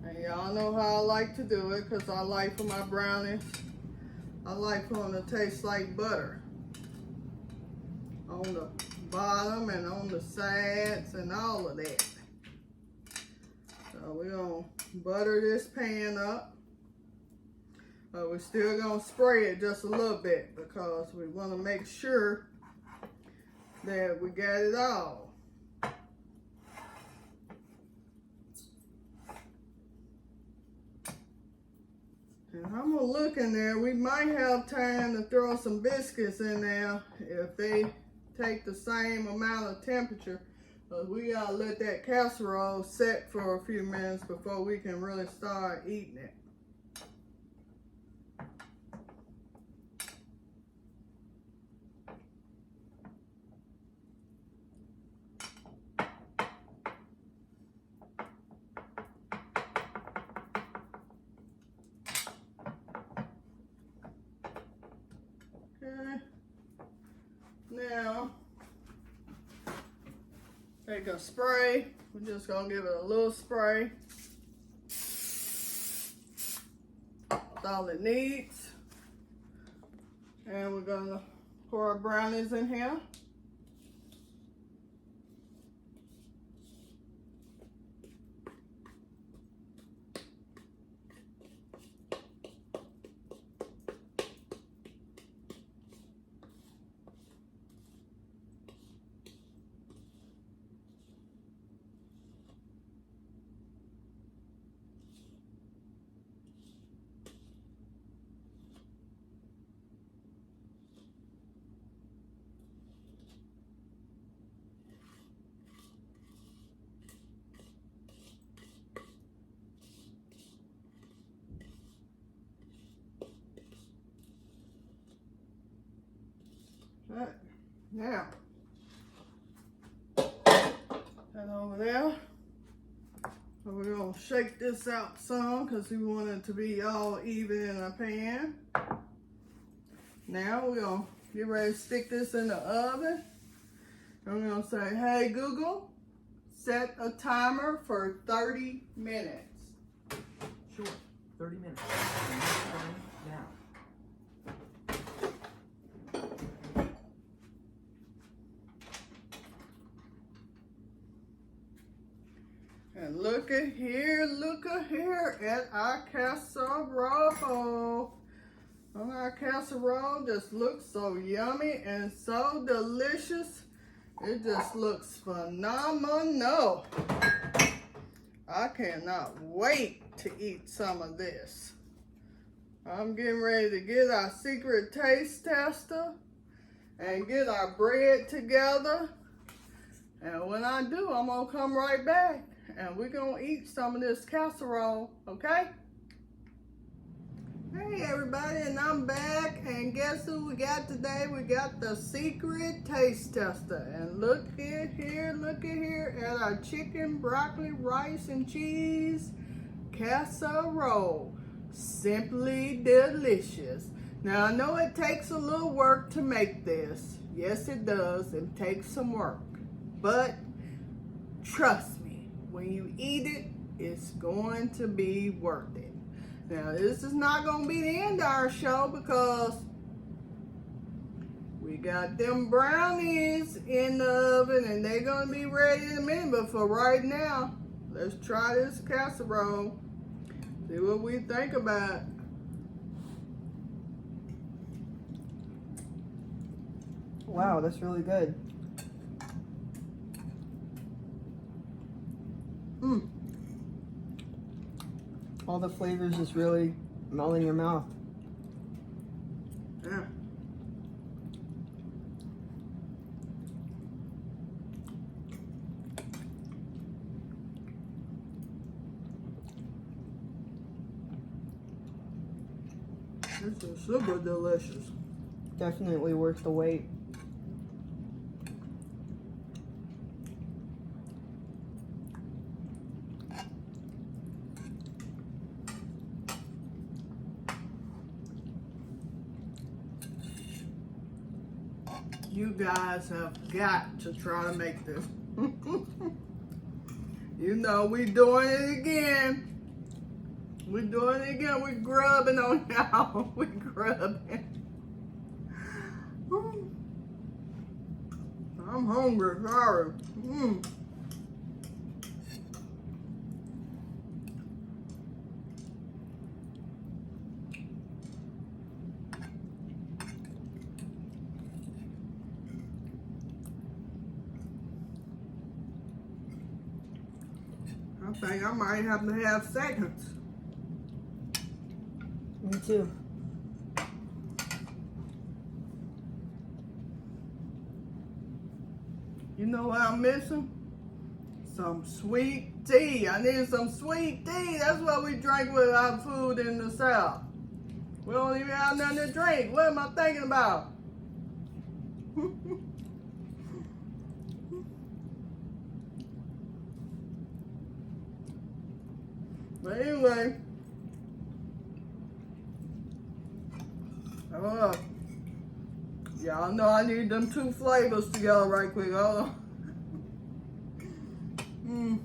And y'all know how I like to do it because I like for my brownies, I like for them to taste like butter on the bottom and on the sides and all of that. So we're gonna butter this pan up. But we're still gonna spray it just a little bit because we wanna make sure that we got it all. And I'm gonna look in there. We might have time to throw some biscuits in there if they take the same amount of temperature. But we gotta let that casserole set for a few minutes before we can really start eating it. Okay. Now, take a spray. We're just gonna give it a little spray. That's all it needs. And we're gonna pour our brownies in here. Right. Now, that over there. So we're gonna shake this out some because we want it to be all even in a pan. Now we're gonna get ready to stick this in the oven. I'm gonna say, hey Google, set a timer for 30 minutes. Sure. 30 minutes. Starting now. And look at here at our casserole. On our casserole just looks so yummy and so delicious. It just looks phenomenal. I cannot wait to eat some of this. I'm getting ready to get our secret taste tester and get our bread together. And when I do, I'm gonna come right back and we're gonna eat some of this casserole, okay? Hey everybody, and I'm back, and guess who we got today? We got the secret taste tester. And look at here at our chicken, broccoli, rice, and cheese casserole. Simply delicious. Now I know it takes a little work to make this. Yes it does, it takes some work. But trust me, when you eat it, it's going to be worth it. Now, this is not going to be the end of our show because we got them brownies in the oven and they're going to be ready in a minute. But for right now, let's try this casserole. See what we think about it. Wow, that's really good. All the flavors just really melt in your mouth. Yeah. This is super delicious. Definitely worth the wait. You guys have got to try to make this. You know, we doing it again. We're doing it again. We're grubbing on y'all. We're grubbing. I'm hungry, sorry. I think I might have to have seconds. Me too. You know what I'm missing? Some sweet tea. I need some sweet tea. That's what we drink with our food in the South. We don't even have nothing to drink. What am I thinking about? But anyway, y'all know I need them two flavors together right quick. Hold on.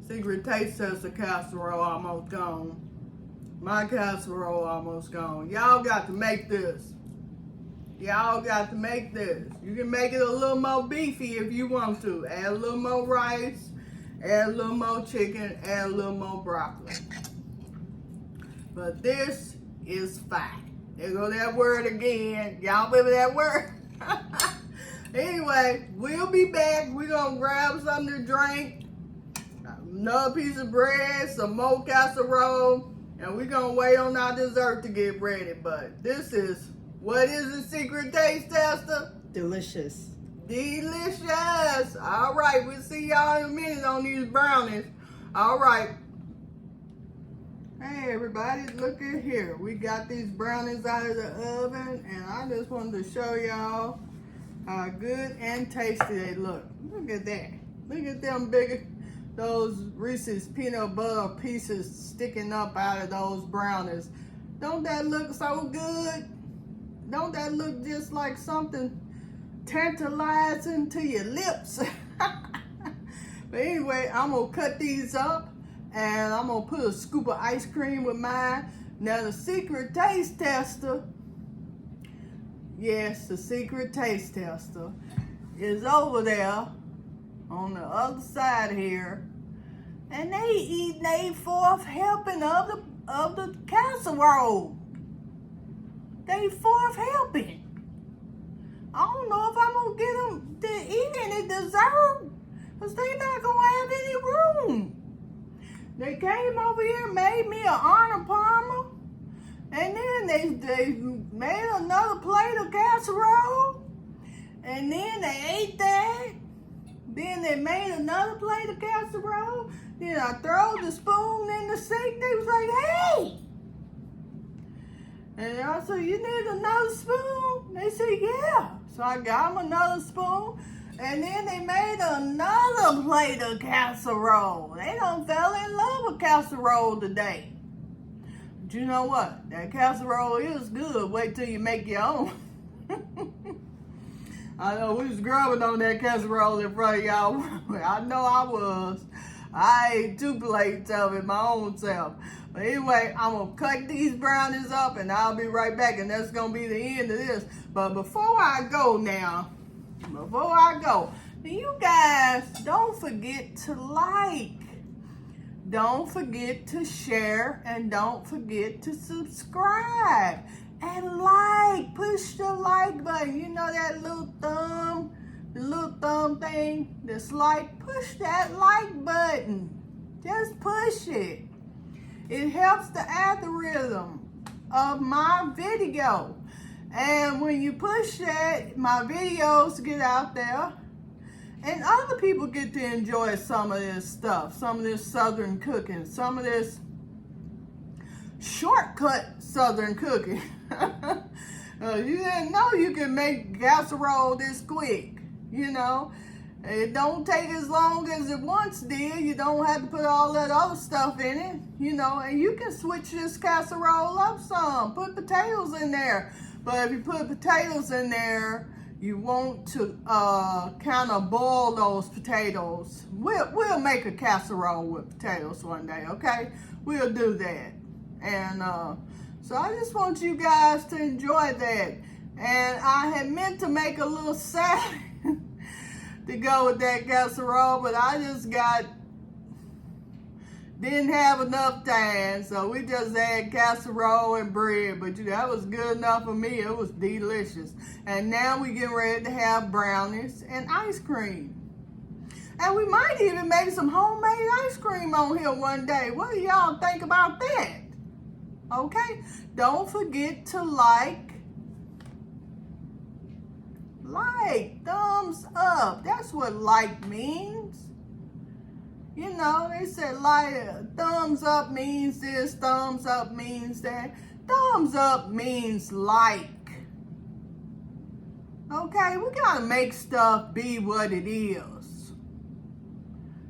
Secret taste tester casserole almost gone. My casserole almost gone. Y'all got to make this. Y'all got to make this. You can make it a little more beefy if you want to. Add a little more rice, add a little more chicken, add a little more broccoli. But this is fine. There go that word again. Y'all remember that word? Anyway, we'll be back. We're going to grab something to drink, another piece of bread, some more casserole, and we're going to wait on our dessert to get ready. But this is... What is the secret taste tester? Delicious. Delicious. All right, we'll see y'all in a minute on these brownies. All right. Hey, everybody, look at here. We got these brownies out of the oven, and I just wanted to show y'all how good and tasty they look. Look at that. Look at them big, those Reese's peanut butter pieces sticking up out of those brownies. Don't that look so good? Don't that look just like something tantalizing to your lips? But anyway, I'm going to cut these up and I'm going to put a scoop of ice cream with mine. Now the secret taste tester, yes, the secret taste tester is over there on the other side here. And they eating their fourth helping of the casserole. They fourth helping. I don't know if I'm gonna get them to eat any dessert, because they're not gonna have any room. They came over here, made me an Arnold Palmer, and then they made another plate of casserole, and then they ate that. Then they made another plate of casserole. Then I throw the spoon in the sink. They was like, hey. And I said, you need another spoon? They said, yeah. So I got them another spoon. And then they made another plate of casserole. They done fell in love with casserole today. But you know what? That casserole is good. Wait till you make your own. I know we was grubbing on that casserole in front of y'all. I know I was. I ate 2 plates of it my own self. But anyway, I'm going to cut these brownies up and I'll be right back. And that's going to be the end of this. But before I go now, you guys don't forget to like. Don't forget to share. And don't forget to subscribe. And like, push the like button. You know that little thumb, the little thumb thing that's like, push that like button. Just push it. It helps the algorithm of my video. And when you push that, my videos get out there. And other people get to enjoy some of this stuff. Some of this Southern cooking. Some of this shortcut Southern cooking. You didn't know you can make casserole this quick, you know. It don't take as long as it once did. You don't have to put all that other stuff in it, you know. And you can switch this casserole up some. Put potatoes in there. But if you put potatoes in there, you want to kind of boil those potatoes. We'll make a casserole with potatoes one day, okay? We'll do that. And so I just want you guys to enjoy that. And I had meant to make a little salad to go with that casserole, but I just didn't have enough time. So we just had casserole and bread. But that was good enough for me. It was delicious. And now we getting ready to have brownies and ice cream. And we might even make some homemade ice cream on here one day. What do y'all think about that? Okay, don't forget to like, thumbs up. That's what like means. You know, they said like, thumbs up means this, thumbs up means that. Thumbs up means like. Okay, we gotta make stuff be what it is.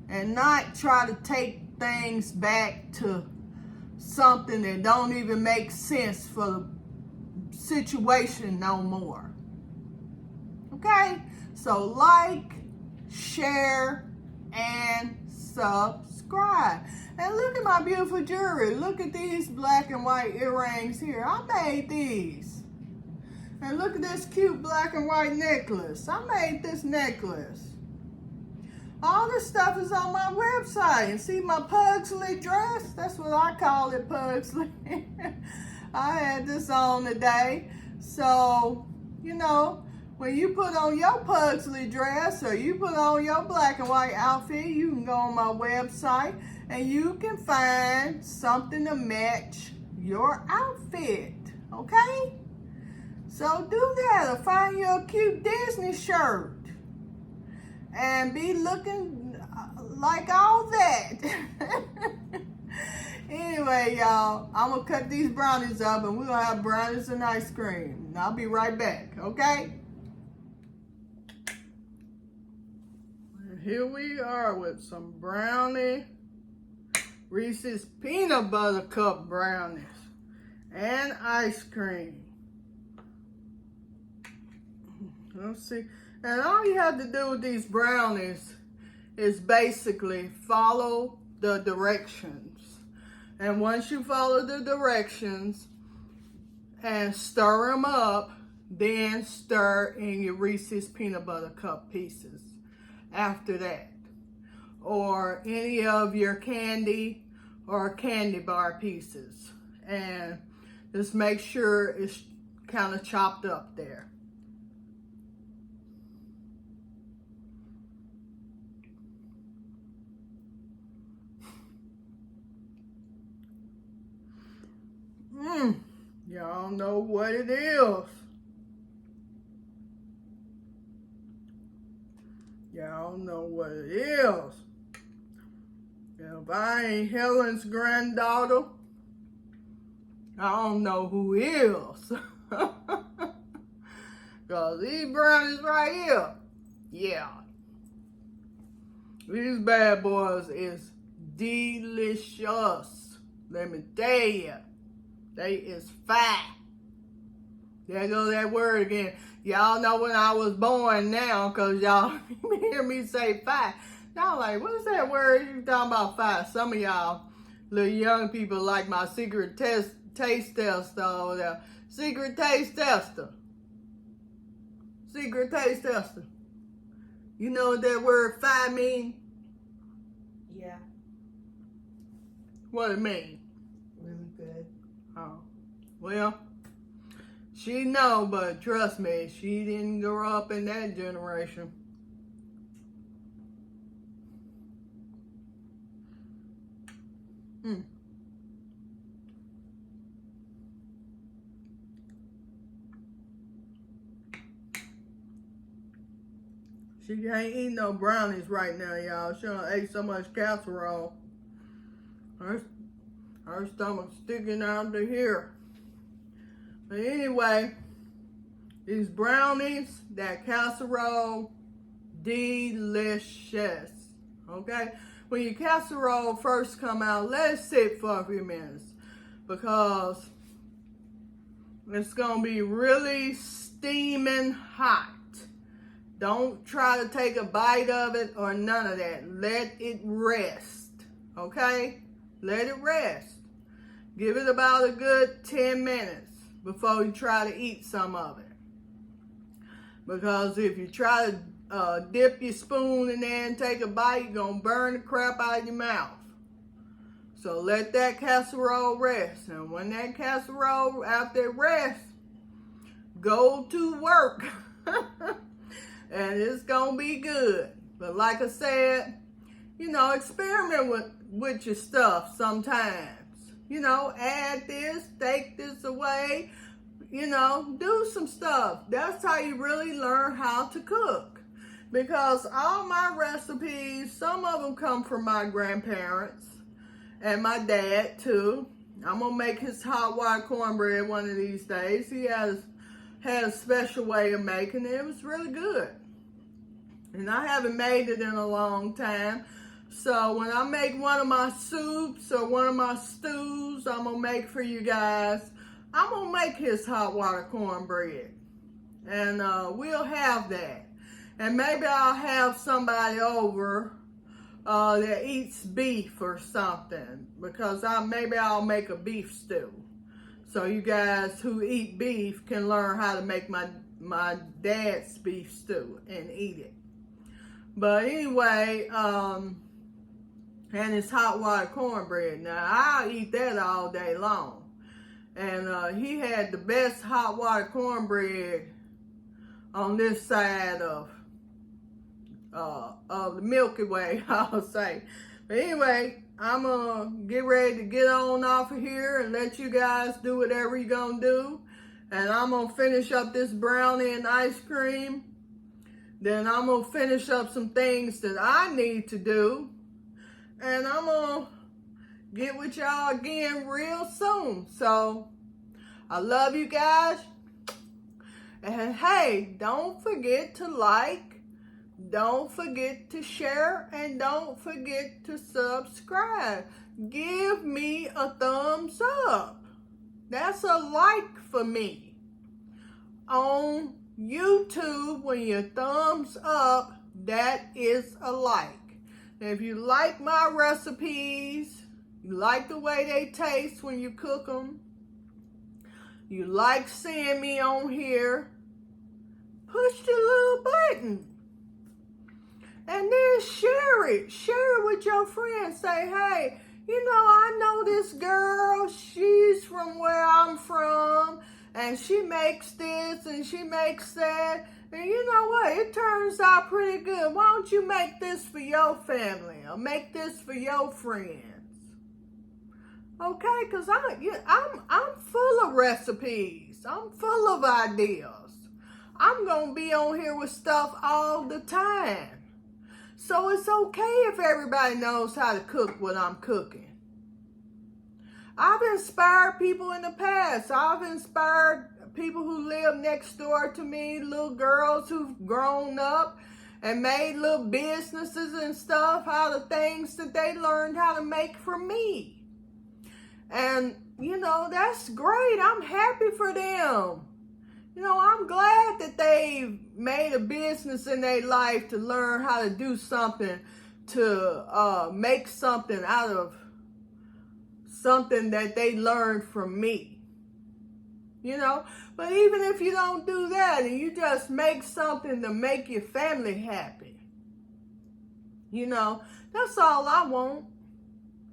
And not try to take things back to something that don't even make sense for the situation no more. Okay? So like, share, and subscribe. And look at my beautiful jewelry. Look at these black and white earrings here. I made these. And look at this cute black and white necklace. I made this necklace. All this stuff is on my website. And see my Pugsley dress? That's what I call it, Pugsley. I had this on today. So, you know, when you put on your Pugsley dress or you put on your black and white outfit, you can go on my website and you can find something to match your outfit. Okay? So do that, or find you a cute Disney shirt and be looking like all that. Anyway, y'all, I'm gonna cut these brownies up and we're gonna have brownies and ice cream. And I'll be right back, okay? And here we are with some brownie, Reese's peanut butter cup brownies and ice cream. Let's see. And all you have to do with these brownies is basically follow the directions. And once you follow the directions and stir them up, then stir in your Reese's peanut butter cup pieces after that. Or any of your candy or candy bar pieces. And just make sure it's kind of chopped up there. Y'all know what it is. Y'all know what it is. If I ain't Helen's granddaughter, I don't know who is. Because these brownies right here, yeah. These bad boys is delicious. Let me tell you. They is fat. There goes that word again. Y'all know when I was born now, because y'all hear me say fat. Y'all like, what's that word you talking about fat? Some of y'all little young people like my secret taste tester over there. Secret taste tester. Secret taste tester. You know what that word fat mean? Yeah, What it mean? really good. Oh, well, she know, but trust me, she didn't grow up in that generation. Mm. She can't eat no brownies right now, y'all. She done ate so much casserole. Her stomach's sticking out to here. But anyway, these brownies, that casserole, delicious. Okay? When your casserole first come out, let it sit for a few minutes. Because it's going to be really steaming hot. Don't try to take a bite of it or none of that. Let it rest. Okay? Let it rest. Give it about a good 10 minutes before you try to eat some of it. Because if you try to dip your spoon in there and take a bite, you're going to burn the crap out of your mouth. So let that casserole rest. And when that casserole, after it rests, go to work. And it's going to be good. But like I said, you know, experiment with your stuff sometimes. You know, add this, take this away. You know, do some stuff. That's how you really learn how to cook. Because all my recipes, some of them come from my grandparents and my dad too. I'm going to make his hot water cornbread one of these days. He had a special way of making it. It was really good. And I haven't made it in a long time. So when I make one of my soups or one of my stews, I'm going to make for you guys, I'm going to make his hot water cornbread. And we'll have that. And maybe I'll have somebody over that eats beef or something. Because maybe I'll make a beef stew. So you guys who eat beef can learn how to make my dad's beef stew and eat it. But anyway, and it's hot water cornbread. Now, I'll eat that all day long. And he had the best hot water cornbread on this side of the Milky Way, I'll say. But anyway, I'm going to get ready to get on off of here and let you guys do whatever you're going to do. And I'm going to finish up this brownie and ice cream. Then I'm going to finish up some things that I need to do. And I'm going to get with y'all again real soon. So, I love you guys. And hey, don't forget to like, don't forget to share, and don't forget to subscribe. Give me a thumbs up. That's a like for me. On YouTube, when you thumbs up, that is a like. If you like my recipes, you like the way they taste when you cook them, you like seeing me on here, push the little button. And then share it. Share it with your friends. Say, hey, you know, I know this girl. She's from where I'm from. And she makes this and she makes that. And you know what? It turns out pretty good. Why don't you make this for your family or make this for your friends? Okay, because I'm full of recipes. I'm full of ideas. I'm going to be on here with stuff all the time. So it's okay if everybody knows how to cook what I'm cooking. I've inspired people in the past. I've inspired people who live next door to me, little girls who've grown up and made little businesses and stuff out of things that they learned how to make from me. And, you know, that's great. I'm happy for them. You know, I'm glad that they've made a business in their life to learn how to do something, to make something out of something that they learned from me. You know, but even if you don't do that and you just make something to make your family happy, you know, that's all I want,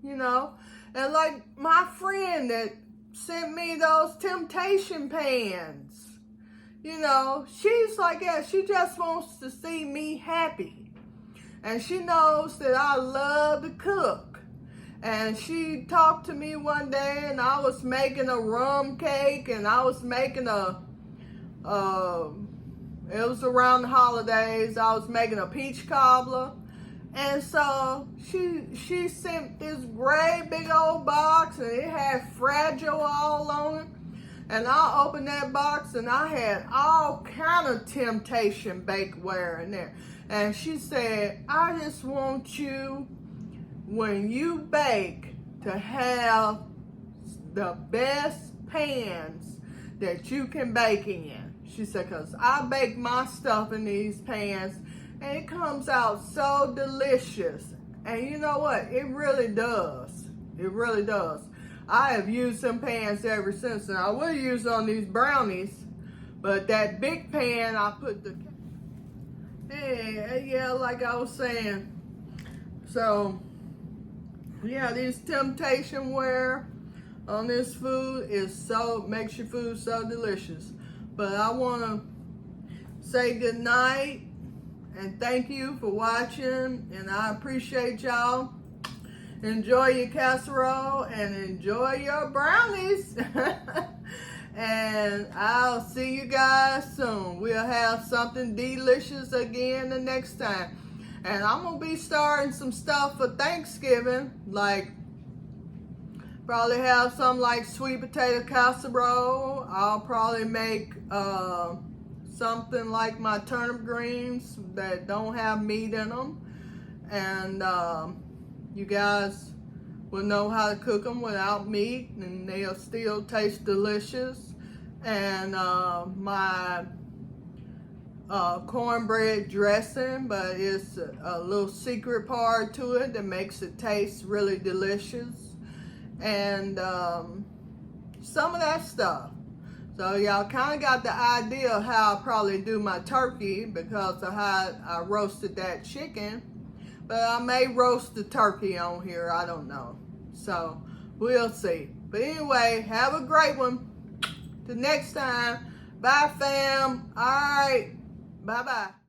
you know. And like my friend that sent me those temptation pans, you know, she's like, yeah, she just wants to see me happy. And she knows that I love to cook. And she talked to me one day and I was making a rum cake and I was making it was around the holidays, I was making a peach cobbler. And so she sent this great big old box and it had Fragile all on it. And I opened that box and I had all kind of temptation bakeware in there. And she said, I just want you, when you bake, to have the best pans that you can bake in. She said, because I bake my stuff in these pans and it comes out so delicious. And you know what? It really does. It really does. I have used some pans ever since, and I will use on these brownies, but that big pan, I put the, yeah, like I was saying. So, yeah, these temptation ware on this food makes your food so delicious. But I want to say good night and thank you for watching, and I appreciate y'all. Enjoy your casserole and enjoy your brownies. And I'll see you guys soon. We'll have something delicious again the next time. And I'm going to be starting some stuff for Thanksgiving. Like, probably have some like sweet potato casserole. I'll probably make something like my turnip greens that don't have meat in them. And you guys will know how to cook them without meat and they'll still taste delicious. And my cornbread dressing, but it's a little secret part to it that makes it taste really delicious. And some of that stuff. So y'all kind of got the idea of how I probably do my turkey because of how I roasted that chicken. But I may roast the turkey on here, I don't know. So we'll see. But anyway, have a great one. Till next time. Bye, fam. All right. Bye-bye.